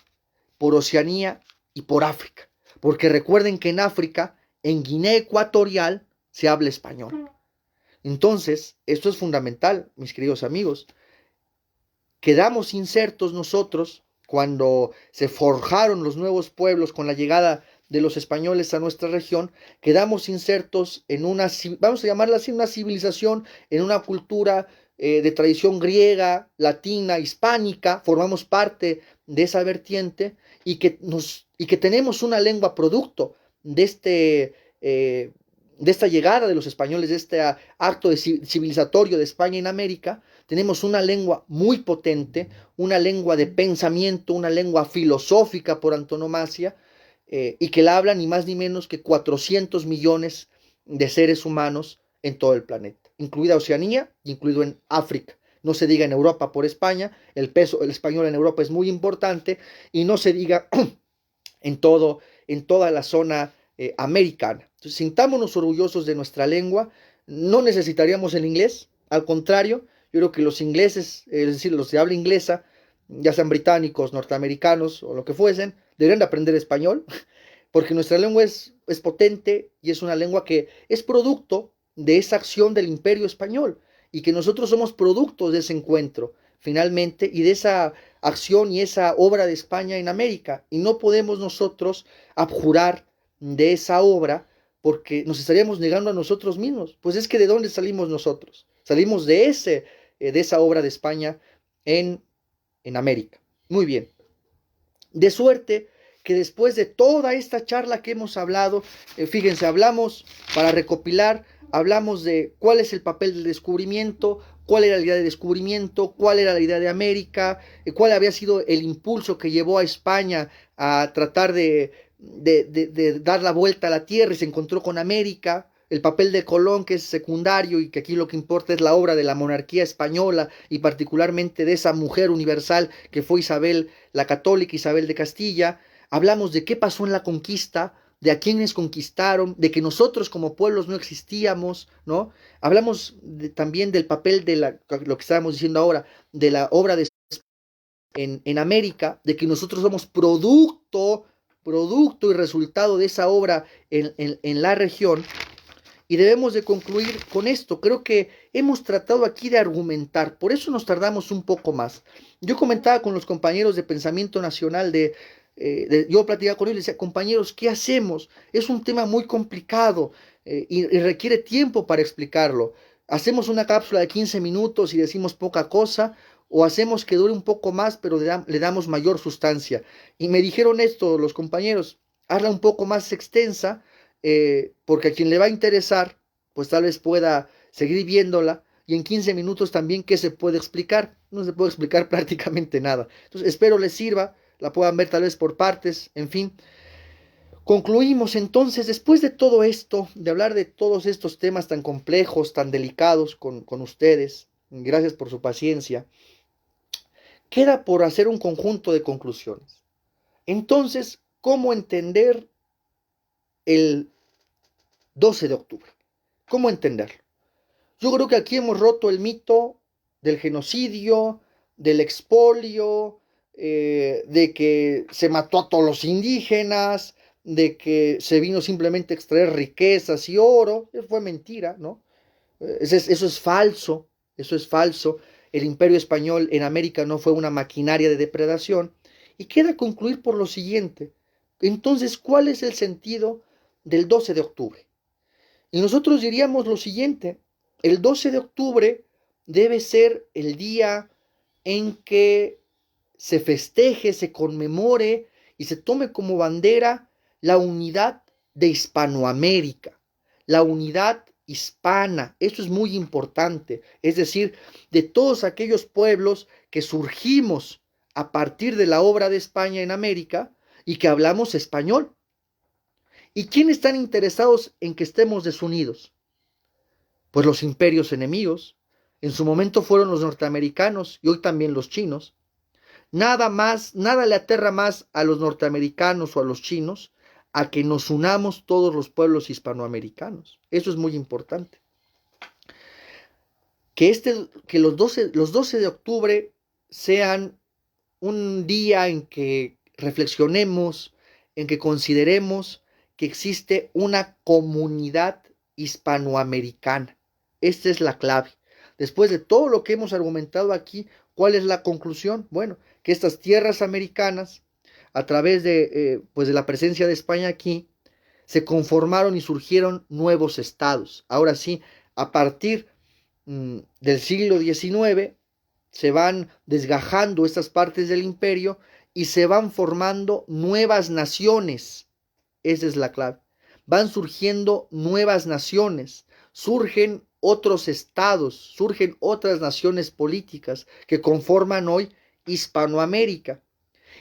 por Oceanía y por África. Porque recuerden que en África, en Guinea Ecuatorial, se habla español. Entonces, esto es fundamental, mis queridos amigos. Quedamos insertos nosotros cuando se forjaron los nuevos pueblos con la llegada de los españoles a nuestra región, quedamos insertos en una, vamos a llamarla así, una civilización, en una cultura de tradición griega, latina, hispánica, formamos parte de esa vertiente y que tenemos una lengua producto de esta llegada de los españoles, de este acto civilizatorio de España en América. Tenemos una lengua muy potente, una lengua de pensamiento, una lengua filosófica por antonomasia, y que la hablan ni más ni menos que 400 millones de seres humanos en todo el planeta, incluida Oceanía, incluido en África. No se diga en Europa por España, el peso del español en Europa es muy importante, y no se diga en toda la zona americana. Entonces, sintámonos orgullosos de nuestra lengua. No necesitaríamos el inglés, al contrario, yo creo que los ingleses, es decir, los de habla inglesa, ya sean británicos, norteamericanos o lo que fuesen, deberían de aprender español, porque nuestra lengua es potente y es una lengua que es producto de esa acción del imperio español y que nosotros somos productos de ese encuentro finalmente y de esa acción y esa obra de España en América, y no podemos nosotros abjurar de esa obra porque nos estaríamos negando a nosotros mismos. Pues es que ¿de dónde salimos nosotros? Salimos de esa obra de España en América. Muy bien. De suerte que después de toda esta charla que hemos hablado, fíjense, hablamos, para recopilar, hablamos de cuál es el papel del descubrimiento, cuál era la idea de descubrimiento, cuál era la idea de América, cuál había sido el impulso que llevó a España a tratar de dar la vuelta a la tierra y se encontró con América, el papel de Colón, que es secundario y que aquí lo que importa es la obra de la monarquía española y particularmente de esa mujer universal que fue Isabel la Católica, Isabel de Castilla. Hablamos de qué pasó en la conquista, de a quiénes conquistaron, de que nosotros como pueblos no existíamos, ¿no? Hablamos también del papel de lo que estábamos diciendo ahora, de la obra de en América, de que nosotros somos producto y resultado de esa obra en la región. Y debemos de concluir con esto. Creo que hemos tratado aquí de argumentar, por eso nos tardamos un poco más. Yo comentaba con los compañeros de Pensamiento Nacional yo platicaba con ellos y decía, compañeros, ¿qué hacemos? Es un tema muy complicado y requiere tiempo para explicarlo. ¿Hacemos una cápsula de 15 minutos y decimos poca cosa? ¿O hacemos que dure un poco más, pero le damos mayor sustancia? Y me dijeron esto los compañeros, hazla un poco más extensa, porque a quien le va a interesar, pues tal vez pueda seguir viéndola, y en 15 minutos también, ¿qué se puede explicar? No se puede explicar prácticamente nada. Entonces, espero les sirva, la puedan ver tal vez por partes, en fin. Concluimos entonces, después de todo esto, de hablar de todos estos temas tan complejos, tan delicados con ustedes, gracias por su paciencia, queda por hacer un conjunto de conclusiones. Entonces, ¿cómo entender el 12 de octubre? ¿Cómo entenderlo? Yo creo que aquí hemos roto el mito del genocidio, del expolio, de que se mató a todos los indígenas, de que se vino simplemente a extraer riquezas y oro. Eso fue mentira, ¿no? Eso es falso, eso es falso. El imperio español en América no fue una maquinaria de depredación. Y queda concluir por lo siguiente. Entonces, ¿cuál es el sentido del 12 de octubre? Y nosotros diríamos lo siguiente, el 12 de octubre debe ser el día en que se festeje, se conmemore y se tome como bandera la unidad de Hispanoamérica, la unidad hispana. Eso es muy importante, es decir, de todos aquellos pueblos que surgimos a partir de la obra de España en América y que hablamos español. ¿Y quiénes están interesados en que estemos desunidos? Pues los imperios enemigos. En su momento fueron los norteamericanos y hoy también los chinos. Nada más, nada le aterra más a los norteamericanos o a los chinos a que nos unamos todos los pueblos hispanoamericanos. Eso es muy importante. Que los 12 de octubre sean un día en que reflexionemos, en que consideremos que existe una comunidad hispanoamericana. Esta es la clave. Después de todo lo que hemos argumentado aquí, ¿cuál es la conclusión? Bueno, que estas tierras americanas, a través pues de la presencia de España aquí, se conformaron y surgieron nuevos estados. Ahora sí, a partir del siglo XIX, se van desgajando estas partes del imperio y se van formando nuevas naciones. Esa es la clave. Van surgiendo nuevas naciones, surgen otros estados, surgen otras naciones políticas que conforman hoy Hispanoamérica.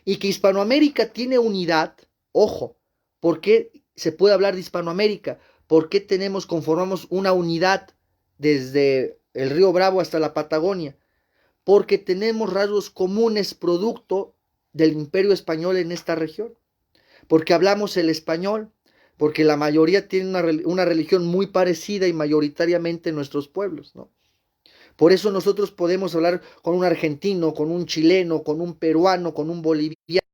Y que Hispanoamérica tiene unidad, ojo, ¿por qué se puede hablar de Hispanoamérica? ¿Por qué conformamos una unidad desde el río Bravo hasta la Patagonia? Porque tenemos rasgos comunes producto del imperio español en esta región, porque hablamos el español, porque la mayoría tiene una religión muy parecida y mayoritariamente en nuestros pueblos, ¿no? Por eso nosotros podemos hablar con un argentino, con un chileno, con un peruano, con un boliviano.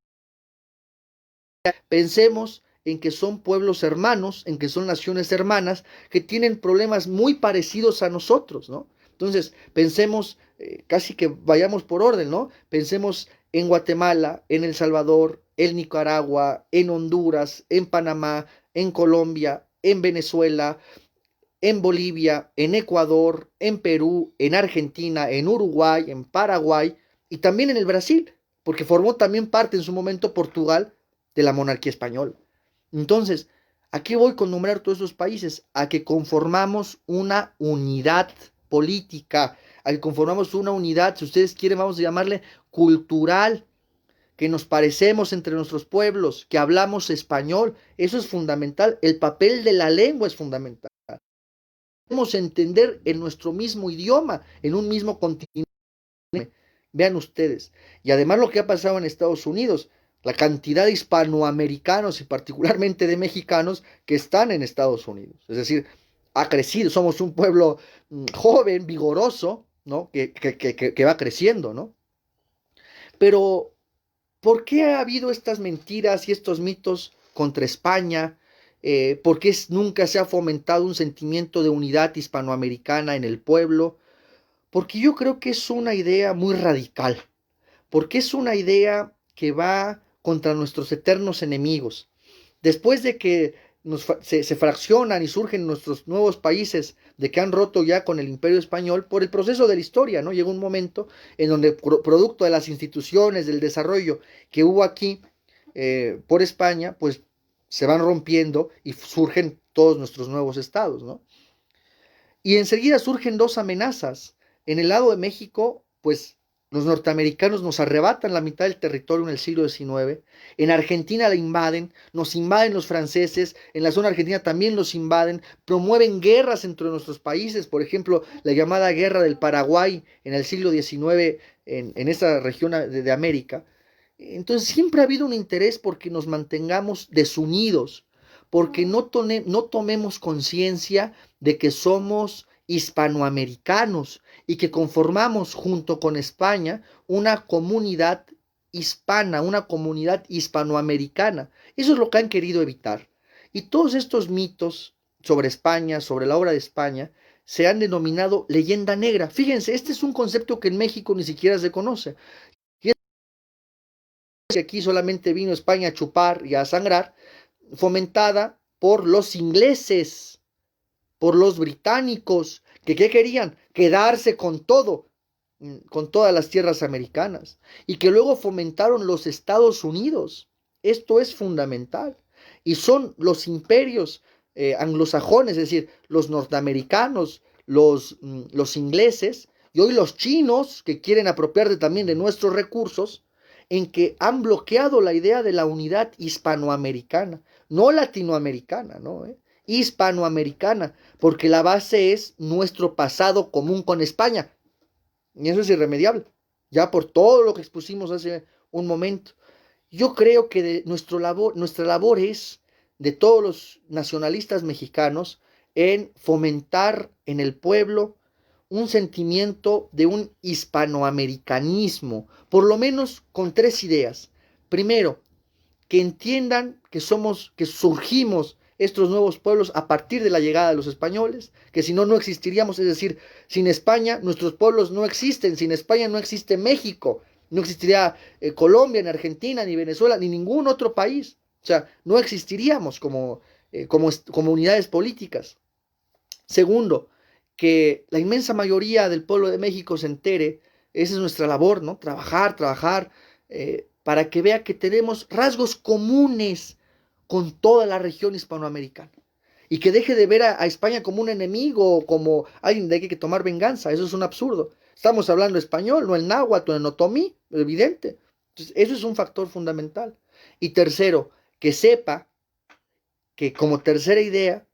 Pensemos en que son pueblos hermanos, en que son naciones hermanas, que tienen problemas muy parecidos a nosotros, ¿no? Entonces, pensemos, casi que vayamos por orden, ¿no? Pensemos en Guatemala, en El Salvador, en Nicaragua, en Honduras, en Panamá, en Colombia, en Venezuela, en Bolivia, en Ecuador, en Perú, en Argentina, en Uruguay, en Paraguay y también en el Brasil, porque formó también parte en su momento Portugal de la monarquía española. Entonces, ¿a qué voy con nombrar todos esos países? A que conformamos una unidad política, a que conformamos una unidad, si ustedes quieren, vamos a llamarle cultural, que nos parecemos entre nuestros pueblos, que hablamos español. Eso es fundamental. El papel de la lengua es fundamental. Podemos entender en nuestro mismo idioma, en un mismo continente. Vean ustedes. Y además lo que ha pasado en Estados Unidos, la cantidad de hispanoamericanos y particularmente de mexicanos que están en Estados Unidos. Es decir, ha crecido, somos un pueblo joven, vigoroso, ¿no? Que va creciendo, ¿no? Pero, ¿por qué ha habido estas mentiras y estos mitos contra España? ¿Por qué nunca se ha fomentado un sentimiento de unidad hispanoamericana en el pueblo? Porque yo creo que es una idea muy radical, porque es una idea que va contra nuestros eternos enemigos. Después de que se fraccionan y surgen nuestros nuevos países de que han roto ya con el Imperio Español por el proceso de la historia, ¿no? Llega un momento en donde producto de las instituciones, del desarrollo que hubo aquí por España, pues se van rompiendo y surgen todos nuestros nuevos estados, ¿no? Y enseguida surgen dos amenazas. En el lado de México, pues los norteamericanos nos arrebatan la mitad del territorio en el siglo XIX. En Argentina la invaden, nos invaden los franceses, en la zona argentina también los invaden, promueven guerras entre nuestros países, por ejemplo, la llamada Guerra del Paraguay en el siglo XIX en esa región de América. Entonces siempre ha habido un interés porque nos mantengamos desunidos, porque no tomemos conciencia de que somos hispanoamericanos y que conformamos junto con España una comunidad hispana, una comunidad hispanoamericana. Eso es lo que han querido evitar. Y todos estos mitos sobre España, sobre la obra de España, se han denominado leyenda negra. Fíjense, este es un concepto que en México ni siquiera se conoce. Y es que aquí solamente vino España a chupar y a sangrar, fomentada por los ingleses, por los británicos, que ¿qué querían? Quedarse con todo, con todas las tierras americanas, y que luego fomentaron los Estados Unidos. Esto es fundamental. Y son los imperios anglosajones, es decir, los norteamericanos, los ingleses, y hoy los chinos, que quieren apropiarse también de nuestros recursos, en que han bloqueado la idea de la unidad hispanoamericana, no latinoamericana, ¿no? Hispanoamericana, porque la base es nuestro pasado común con España. Y eso es irremediable, ya por todo lo que expusimos hace un momento. Yo creo que nuestra labor es, de todos los nacionalistas mexicanos, en fomentar en el pueblo un sentimiento de un hispanoamericanismo, por lo menos con tres ideas. Primero, que entiendan que surgimos estos nuevos pueblos a partir de la llegada de los españoles, que si no, no existiríamos, es decir, sin España nuestros pueblos no existen, sin España no existe México, no existiría Colombia, ni Argentina, ni Venezuela, ni ningún otro país, o sea, no existiríamos como unidades políticas. Segundo, que la inmensa mayoría del pueblo de México se entere, esa es nuestra labor, ¿no? Trabajar, para que vea que tenemos rasgos comunes con toda la región hispanoamericana. Y que deje de ver a España como un enemigo o como alguien de que hay que tomar venganza. Eso es un absurdo. Estamos hablando español, no el náhuatl, no el otomí, evidente. Entonces, eso es un factor fundamental. Y tercero, que sepa que como tercera idea,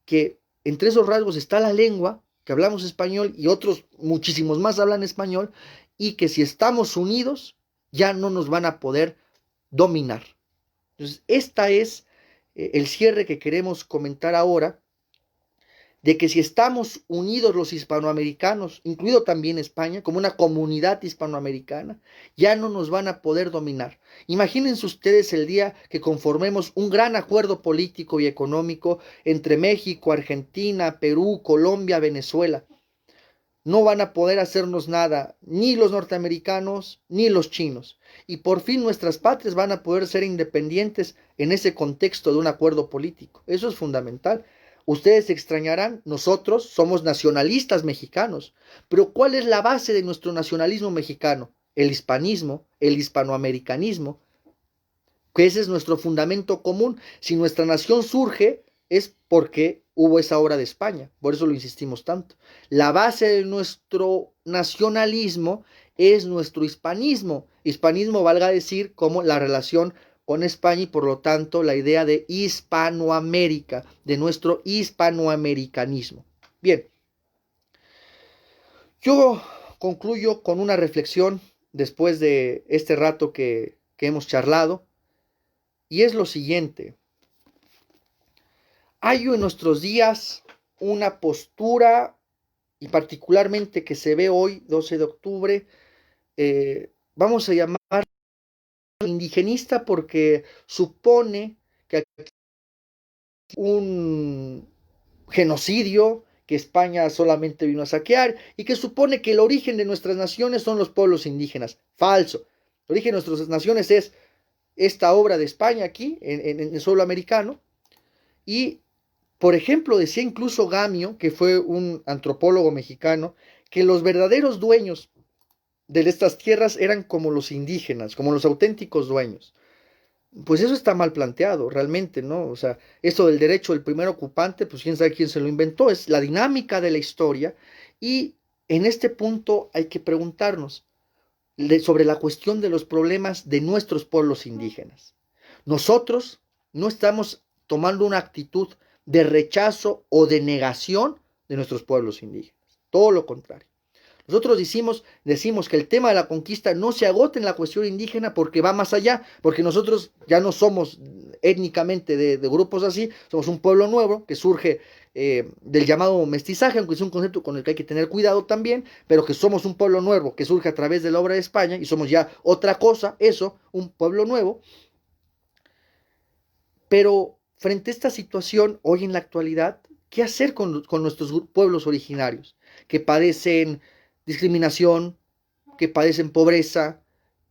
que entre esos rasgos está la lengua, que hablamos español y otros muchísimos más hablan español, y que si estamos unidos ya no nos van a poder dominar. Entonces, esta es el cierre que queremos comentar ahora, de que si estamos unidos los hispanoamericanos, incluido también España, como una comunidad hispanoamericana, ya no nos van a poder dominar. Imagínense ustedes el día que conformemos un gran acuerdo político y económico entre México, Argentina, Perú, Colombia, Venezuela. No van a poder hacernos nada, ni los norteamericanos, ni los chinos. Y por fin nuestras patrias van a poder ser independientes en ese contexto de un acuerdo político. Eso es fundamental. Ustedes se extrañarán, nosotros somos nacionalistas mexicanos, pero ¿cuál es la base de nuestro nacionalismo mexicano? El hispanismo, el hispanoamericanismo, que ese es nuestro fundamento común. Si nuestra nación surge es porque hubo esa obra de España, por eso lo insistimos tanto. La base de nuestro nacionalismo es nuestro hispanismo. Hispanismo valga decir como la relación con España y por lo tanto la idea de Hispanoamérica, de nuestro hispanoamericanismo. Bien, yo concluyo con una reflexión después de este rato que hemos charlado, y es lo siguiente. Hay en nuestros días una postura, y particularmente que se ve hoy, 12 de octubre, vamos a llamar indigenista porque supone que aquí hay un genocidio, que España solamente vino a saquear y que supone que el origen de nuestras naciones son los pueblos indígenas. Falso. El origen de nuestras naciones es esta obra de España aquí, en el suelo americano, Y, por ejemplo, decía incluso Gamio, que fue un antropólogo mexicano, que los verdaderos dueños de estas tierras eran como los indígenas, como los auténticos dueños. Pues eso está mal planteado, realmente, ¿no? O sea, eso del derecho del primer ocupante, pues quién sabe quién se lo inventó, es la dinámica de la historia. Y en este punto hay que preguntarnos sobre la cuestión de los problemas de nuestros pueblos indígenas. Nosotros no estamos tomando una actitud de rechazo o de negación de nuestros pueblos indígenas, todo lo contrario. Nosotros decimos que el tema de la conquista no se agota en la cuestión indígena porque va más allá, porque nosotros ya no somos étnicamente de grupos así, somos un pueblo nuevo que surge del llamado mestizaje, aunque es un concepto con el que hay que tener cuidado también, pero que somos un pueblo nuevo que surge a través de la obra de España y somos ya otra cosa, eso, un pueblo nuevo. Pero frente a esta situación, hoy en la actualidad, ¿qué hacer con nuestros pueblos originarios que padecen discriminación, que padecen pobreza,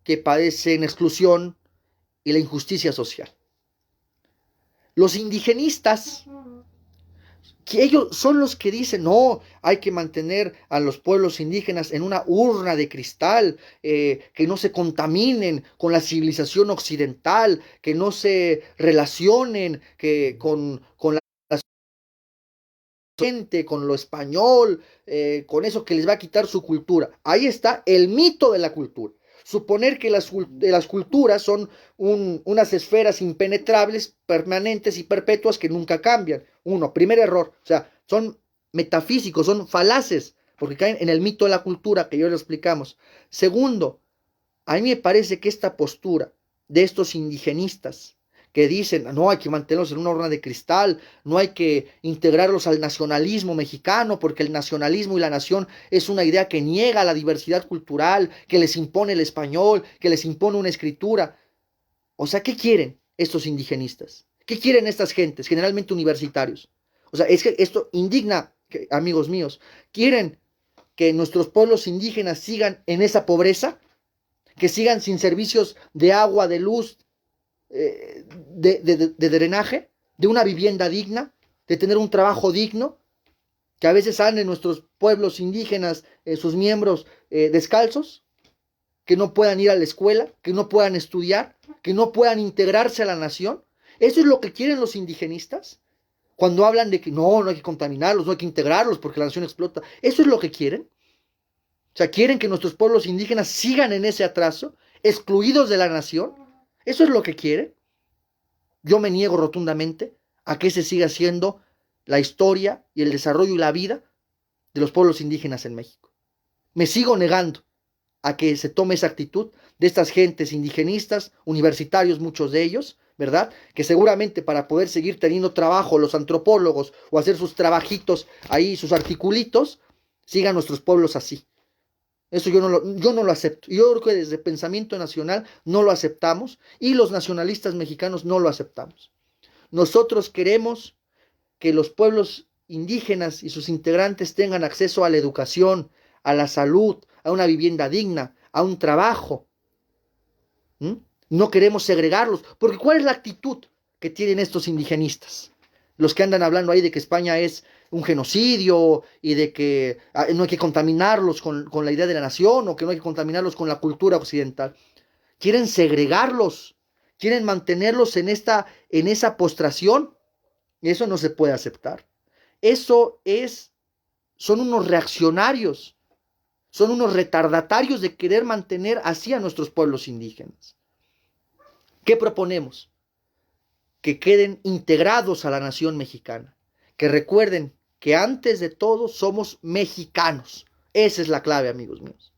que padecen exclusión y la injusticia social? Los indigenistas, que ellos son los que dicen, no, hay que mantener a los pueblos indígenas en una urna de cristal, que no se contaminen con la civilización occidental, que no se relacionen con la gente, con lo español, con eso que les va a quitar su cultura. Ahí está el mito de la cultura. Suponer que las culturas son unas esferas impenetrables, permanentes y perpetuas que nunca cambian. Primer error, o sea, son metafísicos, son falaces, porque caen en el mito de la cultura que ya lo explicamos. Segundo, a mí me parece que esta postura de estos indigenistas que dicen, no hay que mantenerlos en una urna de cristal, no hay que integrarlos al nacionalismo mexicano, porque el nacionalismo y la nación es una idea que niega la diversidad cultural, que les impone el español, que les impone una escritura. O sea, ¿qué quieren estos indigenistas? ¿Qué quieren estas gentes, generalmente universitarios? O sea, es que esto indigna, amigos míos. ¿Quieren que nuestros pueblos indígenas sigan en esa pobreza? ¿Que sigan sin servicios de agua, de luz, de drenaje, de una vivienda digna, de tener un trabajo digno, que a veces salen en nuestros pueblos indígenas sus miembros descalzos, que no puedan ir a la escuela, que no puedan estudiar, que no puedan integrarse a la nación? ¿Eso es lo que quieren los indigenistas? Cuando hablan de que no hay que contaminarlos, no hay que integrarlos porque la nación explota. ¿Eso es lo que quieren? O sea, ¿quieren que nuestros pueblos indígenas sigan en ese atraso, excluidos de la nación? ¿Eso es lo que quieren? Yo me niego rotundamente a que ese siga siendo la historia y el desarrollo y la vida de los pueblos indígenas en México. Me sigo negando a que se tome esa actitud de estas gentes indigenistas, universitarios muchos de ellos, ¿verdad? Que seguramente para poder seguir teniendo trabajo los antropólogos o hacer sus trabajitos ahí, sus articulitos, sigan nuestros pueblos así. Eso yo no lo acepto. Yo creo que desde Pensamiento Nacional no lo aceptamos y los nacionalistas mexicanos no lo aceptamos. Nosotros queremos que los pueblos indígenas y sus integrantes tengan acceso a la educación, a la salud, a una vivienda digna, a un trabajo. No queremos segregarlos, porque ¿cuál es la actitud que tienen estos indigenistas? Los que andan hablando ahí de que España es un genocidio y de que no hay que contaminarlos con la idea de la nación o que no hay que contaminarlos con la cultura occidental. Quieren segregarlos, quieren mantenerlos en esa postración, y eso no se puede aceptar. Son unos reaccionarios, son unos retardatarios de querer mantener así a nuestros pueblos indígenas. ¿Qué proponemos? Que queden integrados a la nación mexicana, que recuerden que antes de todo somos mexicanos. Esa es la clave, amigos míos.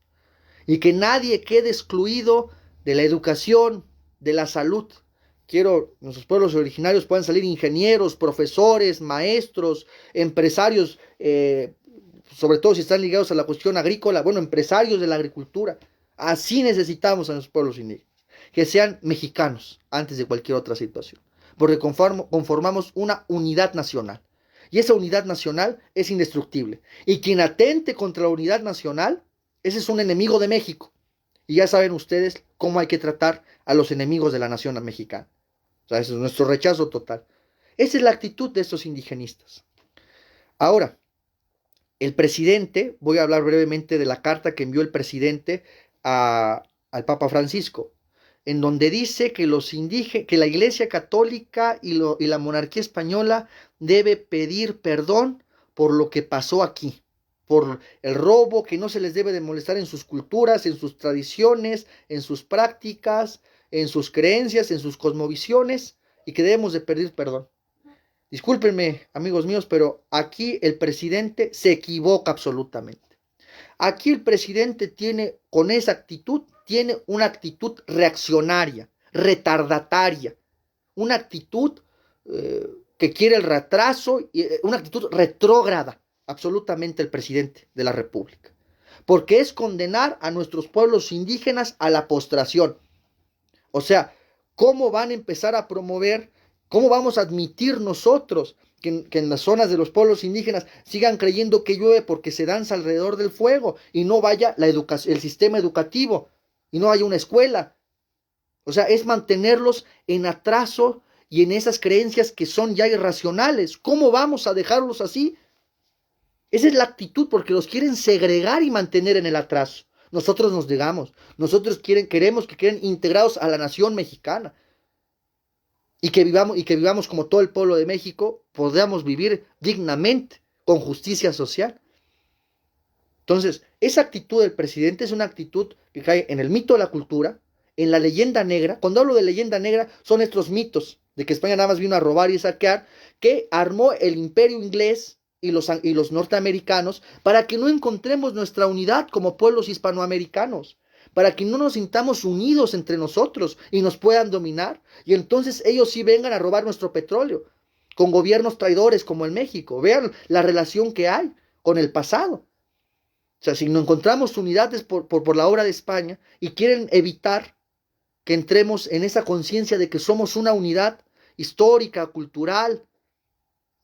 Y que nadie quede excluido de la educación, de la salud. Quiero que nuestros pueblos originarios puedan salir ingenieros, profesores, maestros, empresarios, sobre todo si están ligados a la cuestión agrícola, empresarios de la agricultura. Así necesitamos a nuestros pueblos indígenas, que sean mexicanos antes de cualquier otra situación, porque conformamos una unidad nacional. Y esa unidad nacional es indestructible. Y quien atente contra la unidad nacional, ese es un enemigo de México. Y ya saben ustedes cómo hay que tratar a los enemigos de la nación mexicana. O sea, ese es nuestro rechazo total. Esa es la actitud de estos indigenistas. Ahora, el presidente, voy a hablar brevemente de la carta que envió el presidente al Papa Francisco, en donde dice que que la Iglesia Católica y la monarquía española debe pedir perdón por lo que pasó aquí, por el robo, que no se les debe de molestar en sus culturas, en sus tradiciones, en sus prácticas, en sus creencias, en sus cosmovisiones, y que debemos de pedir perdón. Discúlpenme, amigos míos, pero aquí el presidente se equivoca absolutamente. Aquí el presidente con esa actitud, tiene una actitud reaccionaria, retardataria, una actitud que quiere el retraso, una actitud retrógrada, absolutamente el presidente de la República. Porque es condenar a nuestros pueblos indígenas a la postración. O sea, ¿cómo van a empezar a promover, cómo vamos a admitir nosotros que en las zonas de los pueblos indígenas sigan creyendo que llueve porque se danza alrededor del fuego y no vaya el sistema educativo y no haya una escuela? O sea, es mantenerlos en atraso y en esas creencias que son ya irracionales. ¿Cómo vamos a dejarlos así? Esa es la actitud, porque los quieren segregar y mantener en el atraso. Nosotros nos negamos. Nosotros queremos que queden integrados a la nación mexicana. Y que vivamos como todo el pueblo de México, podamos vivir dignamente, con justicia social. Entonces, esa actitud del presidente es una actitud que cae en el mito de la cultura, en la leyenda negra. Cuando hablo de leyenda negra, son estos mitos de que España nada más vino a robar y saquear, que armó el imperio inglés y los norteamericanos para que no encontremos nuestra unidad como pueblos hispanoamericanos, para que no nos sintamos unidos entre nosotros y nos puedan dominar, y entonces ellos sí vengan a robar nuestro petróleo, con gobiernos traidores como en México. Vean la relación que hay con el pasado. O sea, si no encontramos unidades por la obra de España y quieren evitar que entremos en esa conciencia de que somos una unidad histórica, cultural,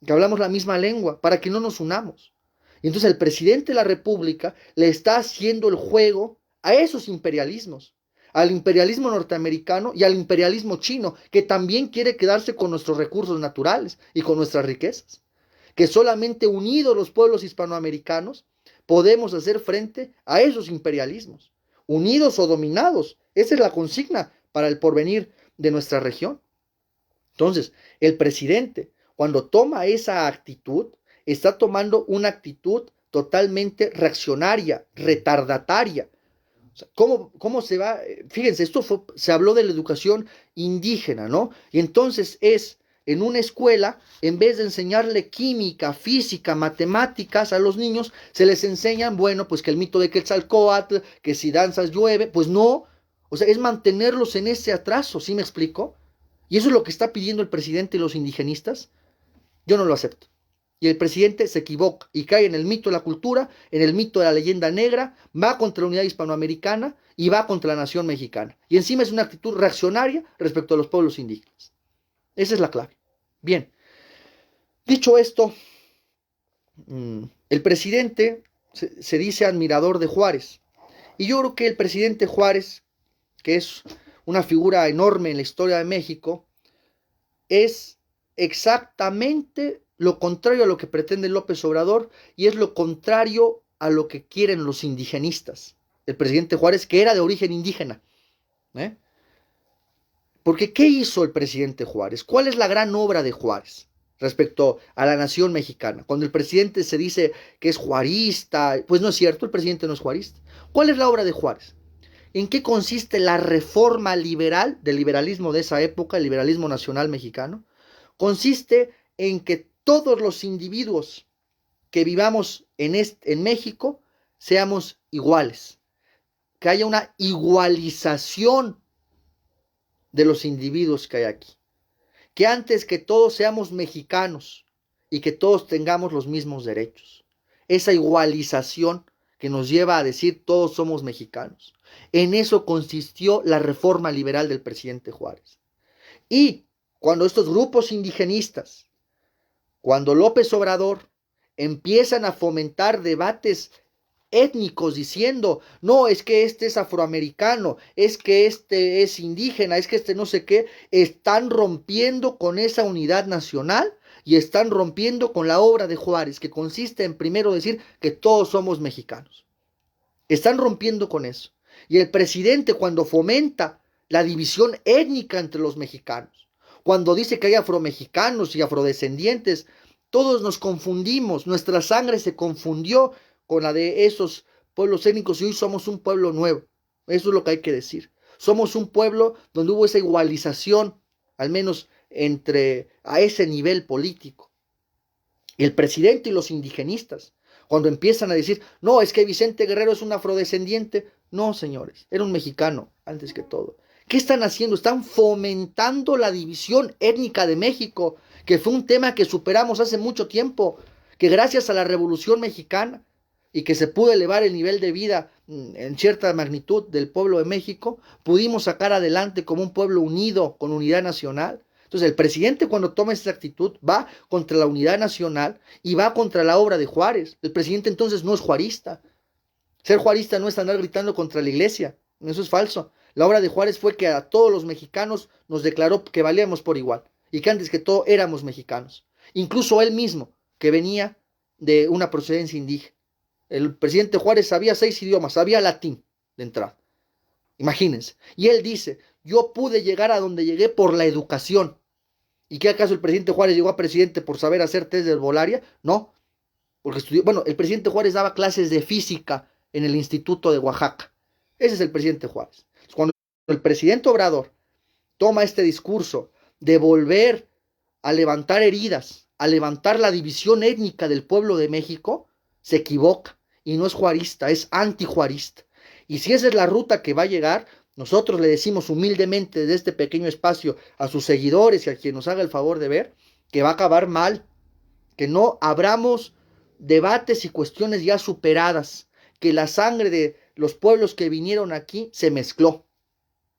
que hablamos la misma lengua, para que no nos unamos. Y entonces el presidente de la República le está haciendo el juego a esos imperialismos, al imperialismo norteamericano y al imperialismo chino, que también quiere quedarse con nuestros recursos naturales y con nuestras riquezas. Que solamente unidos los pueblos hispanoamericanos podemos hacer frente a esos imperialismos, unidos o dominados. Esa es la consigna para el porvenir de nuestra región. Entonces, el presidente, cuando toma esa actitud, está tomando una actitud totalmente reaccionaria, retardataria. O sea, ¿cómo se va? Fíjense, se habló de la educación indígena, ¿no? Y entonces en una escuela, en vez de enseñarle química, física, matemáticas a los niños, se les enseñan, bueno, pues que el mito de Quetzalcóatl, que si danzas llueve, pues no. O sea, es mantenerlos en ese atraso, ¿sí me explico? Y eso es lo que está pidiendo el presidente y los indigenistas. Yo no lo acepto. Y el presidente se equivoca y cae en el mito de la cultura, en el mito de la leyenda negra, va contra la unidad hispanoamericana y va contra la nación mexicana. Y encima es una actitud reaccionaria respecto a los pueblos indígenas. Esa es la clave. Bien, dicho esto, el presidente se dice admirador de Juárez. Y yo creo que el presidente Juárez, que es una figura enorme en la historia de México, es exactamente lo contrario a lo que pretende López Obrador y es lo contrario a lo que quieren los indigenistas. El presidente Juárez, que era de origen indígena. Porque ¿qué hizo el presidente Juárez? ¿Cuál es la gran obra de Juárez respecto a la nación mexicana? Cuando el presidente se dice que es juarista, pues no es cierto, el presidente no es juarista. ¿Cuál es la obra de Juárez? ¿En qué consiste la reforma liberal del liberalismo de esa época, el liberalismo nacional mexicano? Consiste en que todos los individuos que vivamos en México seamos iguales, que haya una igualización de los individuos que hay aquí, que antes que todos seamos mexicanos y que todos tengamos los mismos derechos. Esa igualización que nos lleva a decir todos somos mexicanos. En eso consistió la reforma liberal del presidente Juárez. Y cuando estos grupos indigenistas, cuando López Obrador empiezan a fomentar debates étnicos diciendo, no, es que este es afroamericano, es que este es indígena, es que este no sé qué, están rompiendo con esa unidad nacional y están rompiendo con la obra de Juárez, que consiste en primero decir que todos somos mexicanos. Están rompiendo con eso. Y el presidente, cuando fomenta la división étnica entre los mexicanos, cuando dice que hay afromexicanos y afrodescendientes, todos nos confundimos, nuestra sangre se confundió con la de esos pueblos étnicos y hoy somos un pueblo nuevo. Eso es lo que hay que decir. Somos un pueblo donde hubo esa igualización, al menos a ese nivel político. Y el presidente y los indigenistas, cuando empiezan a decir, no, es que Vicente Guerrero es un afrodescendiente. No, señores, era un mexicano antes que todo. ¿Qué están haciendo? Están fomentando la división étnica de México, que fue un tema que superamos hace mucho tiempo, que gracias a la Revolución Mexicana y que se pudo elevar el nivel de vida en cierta magnitud del pueblo de México, pudimos sacar adelante como un pueblo unido, con unidad nacional. Entonces el presidente cuando toma esta actitud va contra la unidad nacional y va contra la obra de Juárez. El presidente entonces no es juarista. Ser juarista no es andar gritando contra la iglesia. Eso es falso. La obra de Juárez fue que a todos los mexicanos nos declaró que valíamos por igual y que antes que todo éramos mexicanos. Incluso él mismo, que venía de una procedencia indígena. El presidente Juárez sabía 6 idiomas, sabía latín de entrada. Imagínense. Y él dice, yo pude llegar a donde llegué por la educación. ¿Y qué acaso el presidente Juárez llegó a presidente por saber hacer test de herbolaria? No, porque estudió, bueno, el presidente Juárez daba clases de física en el Instituto de Oaxaca. Ese es el presidente Juárez. Cuando el presidente Obrador toma este discurso de volver a levantar heridas, a levantar la división étnica del pueblo de México, se equivoca y no es juarista, es antijuarista. Y si esa es la ruta que va a llegar, nosotros le decimos humildemente desde este pequeño espacio a sus seguidores y a quien nos haga el favor de ver, que va a acabar mal, que no abramos debates y cuestiones ya superadas, que la sangre de los pueblos que vinieron aquí se mezcló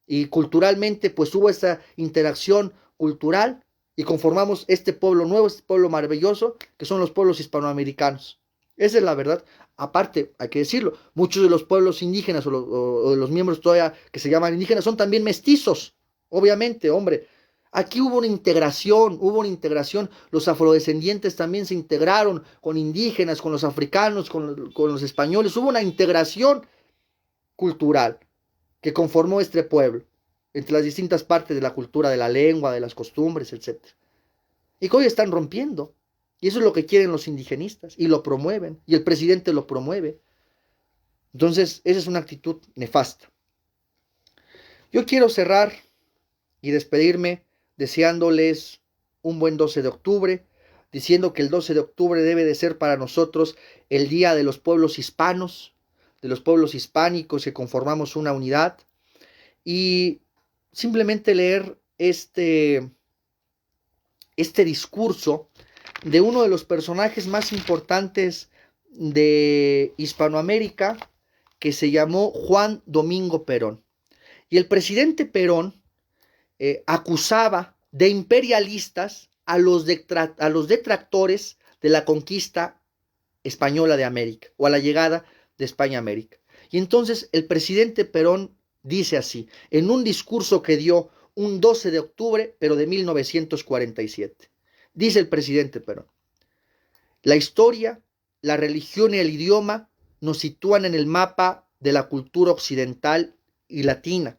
y culturalmente pues hubo esa interacción cultural y conformamos este pueblo nuevo, este pueblo maravilloso que son los pueblos hispanoamericanos. Esa es la verdad. Aparte, hay que decirlo, muchos de los pueblos indígenas o de los miembros todavía que se llaman indígenas son también mestizos, obviamente, hombre. Aquí hubo una integración, los afrodescendientes también se integraron con indígenas, con los africanos, con los españoles, hubo una integración cultural que conformó este pueblo, entre las distintas partes de la cultura, de la lengua, de las costumbres, etc. Y que hoy están rompiendo. Y eso es lo que quieren los indigenistas, y lo promueven, y el presidente lo promueve. Entonces, esa es una actitud nefasta. Yo quiero cerrar y despedirme deseándoles un buen 12 de octubre, diciendo que el 12 de octubre debe de ser para nosotros el día de los pueblos hispanos, de los pueblos hispánicos que conformamos una unidad, y simplemente leer este discurso de uno de los personajes más importantes de Hispanoamérica, que se llamó Juan Domingo Perón. Y el presidente Perón acusaba de imperialistas a los detractores de la conquista española de América, o a la llegada de España a América. Y entonces el presidente Perón dice así, en un discurso que dio un 12 de octubre, pero de 1947. Dice el presidente Perón, la historia, la religión y el idioma nos sitúan en el mapa de la cultura occidental y latina,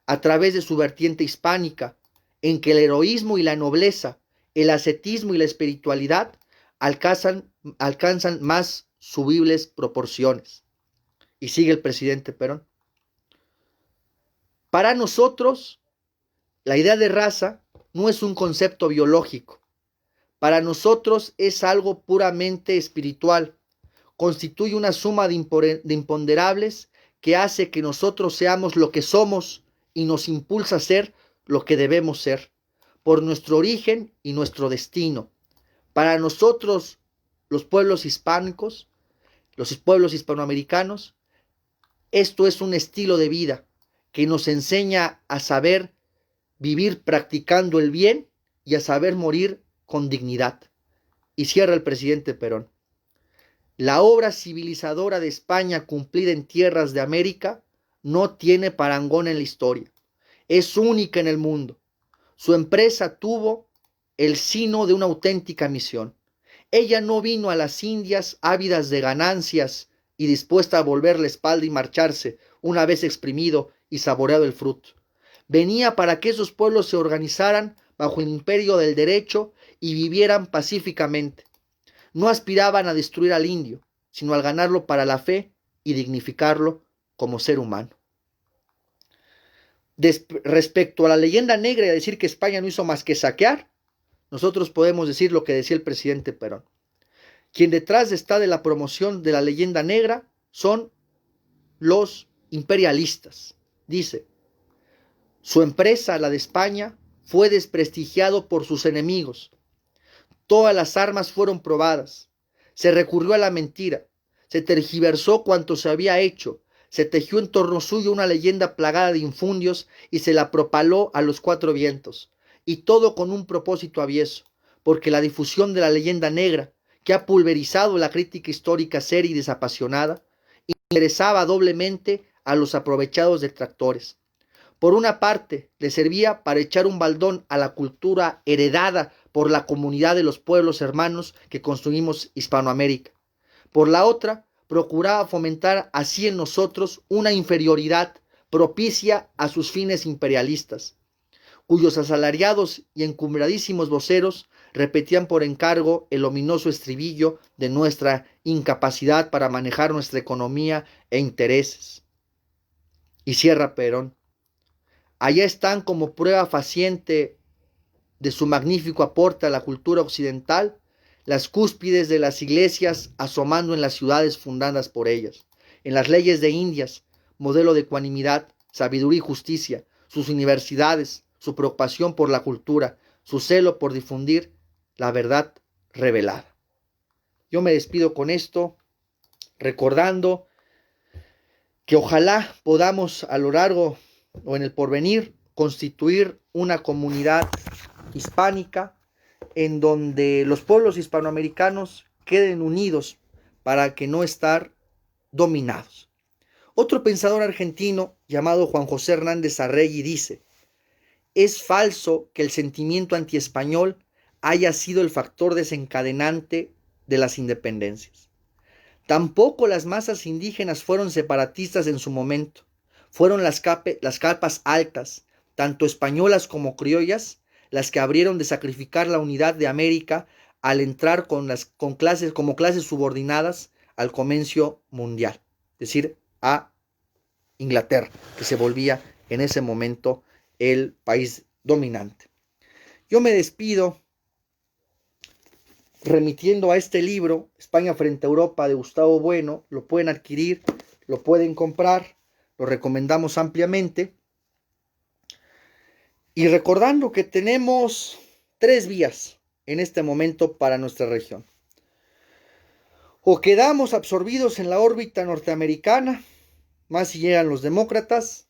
a través de su vertiente hispánica, en que el heroísmo y la nobleza, el ascetismo y la espiritualidad alcanzan más subibles proporciones. Y sigue el presidente Perón. Para nosotros, la idea de raza no es un concepto biológico. Para nosotros es algo puramente espiritual. Constituye una suma de imponderables que hace que nosotros seamos lo que somos y nos impulsa a ser lo que debemos ser, por nuestro origen y nuestro destino. Para nosotros, los pueblos hispánicos, los pueblos hispanoamericanos, esto es un estilo de vida que nos enseña a saber vivir practicando el bien y a saber morir con dignidad. Y cierra el presidente Perón. La obra civilizadora de España cumplida en tierras de América no tiene parangón en la historia. Es única en el mundo. Su empresa tuvo el sino de una auténtica misión. Ella no vino a las Indias ávidas de ganancias y dispuesta a volver la espalda y marcharse una vez exprimido y saboreado el fruto. Venía para que esos pueblos se organizaran bajo el imperio del derecho y vivieran pacíficamente. No aspiraban a destruir al indio, sino al ganarlo para la fe y dignificarlo como ser humano. Respecto a la leyenda negra y a decir que España no hizo más que saquear, nosotros podemos decir lo que decía el presidente Perón. Quien detrás está de la promoción de la leyenda negra son los imperialistas. Dice, su empresa, la de España, fue desprestigiado por sus enemigos. Todas las armas fueron probadas. Se recurrió a la mentira. Se tergiversó cuanto se había hecho. Se tejió en torno suyo una leyenda plagada de infundios y se la propaló a los cuatro vientos. Y todo con un propósito avieso, porque la difusión de la leyenda negra, que ha pulverizado la crítica histórica seria y desapasionada, interesaba doblemente a los aprovechados detractores. Por una parte, le servía para echar un baldón a la cultura heredada por la comunidad de los pueblos hermanos que construimos Hispanoamérica. Por la otra, procuraba fomentar así en nosotros una inferioridad propicia a sus fines imperialistas, cuyos asalariados y encumbradísimos voceros repetían por encargo el ominoso estribillo de nuestra incapacidad para manejar nuestra economía e intereses. Y cierra Perón. Allá están como prueba faciente de su magnífico aporte a la cultura occidental las cúspides de las iglesias asomando en las ciudades fundadas por ellas, en las leyes de Indias, modelo de ecuanimidad, sabiduría y justicia, sus universidades, su preocupación por la cultura, su celo por difundir la verdad revelada. Yo me despido con esto, recordando que ojalá podamos a lo largo o en el porvenir constituir una comunidad hispánica en donde los pueblos hispanoamericanos queden unidos para que no estar dominados. Otro pensador argentino llamado Juan José Hernández Arregui dice: es falso que el sentimiento antiespañol haya sido el factor desencadenante de las independencias. Tampoco las masas indígenas fueron separatistas en su momento. Fueron las capas altas, tanto españolas como criollas, las que abrieron de sacrificar la unidad de América al entrar como clases subordinadas al comercio mundial, es decir, a Inglaterra, que se volvía en ese momento el país dominante. Yo me despido remitiendo a este libro, España frente a Europa, de Gustavo Bueno. Lo pueden adquirir, lo pueden comprar, lo recomendamos ampliamente. Y recordando que tenemos 3 vías en este momento para nuestra región. O quedamos absorbidos en la órbita norteamericana, más si llegan los demócratas,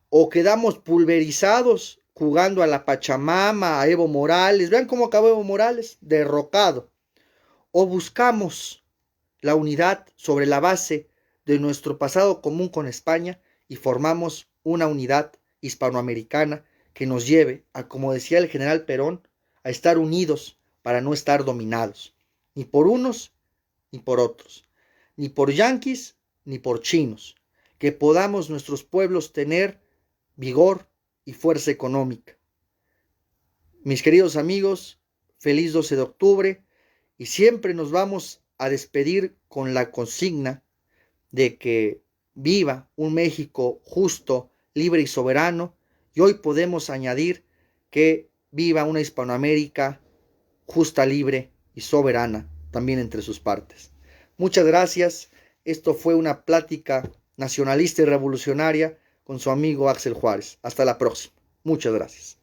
o quedamos pulverizados jugando a la Pachamama, a Evo Morales. Vean cómo acabó Evo Morales, derrocado. O buscamos la unidad sobre la base de nuestro pasado común con España y formamos una unidad hispanoamericana que nos lleve a, como decía el general Perón, a estar unidos para no estar dominados, ni por unos ni por otros, ni por yanquis ni por chinos, que podamos nuestros pueblos tener vigor y fuerza económica. Mis queridos amigos, feliz 12 de octubre y siempre nos vamos a despedir con la consigna de que viva un México justo, libre y soberano, y hoy podemos añadir que viva una Hispanoamérica justa, libre y soberana también entre sus partes. Muchas gracias. Esto fue una plática nacionalista y revolucionaria con su amigo Axel Juárez. Hasta la próxima. Muchas gracias.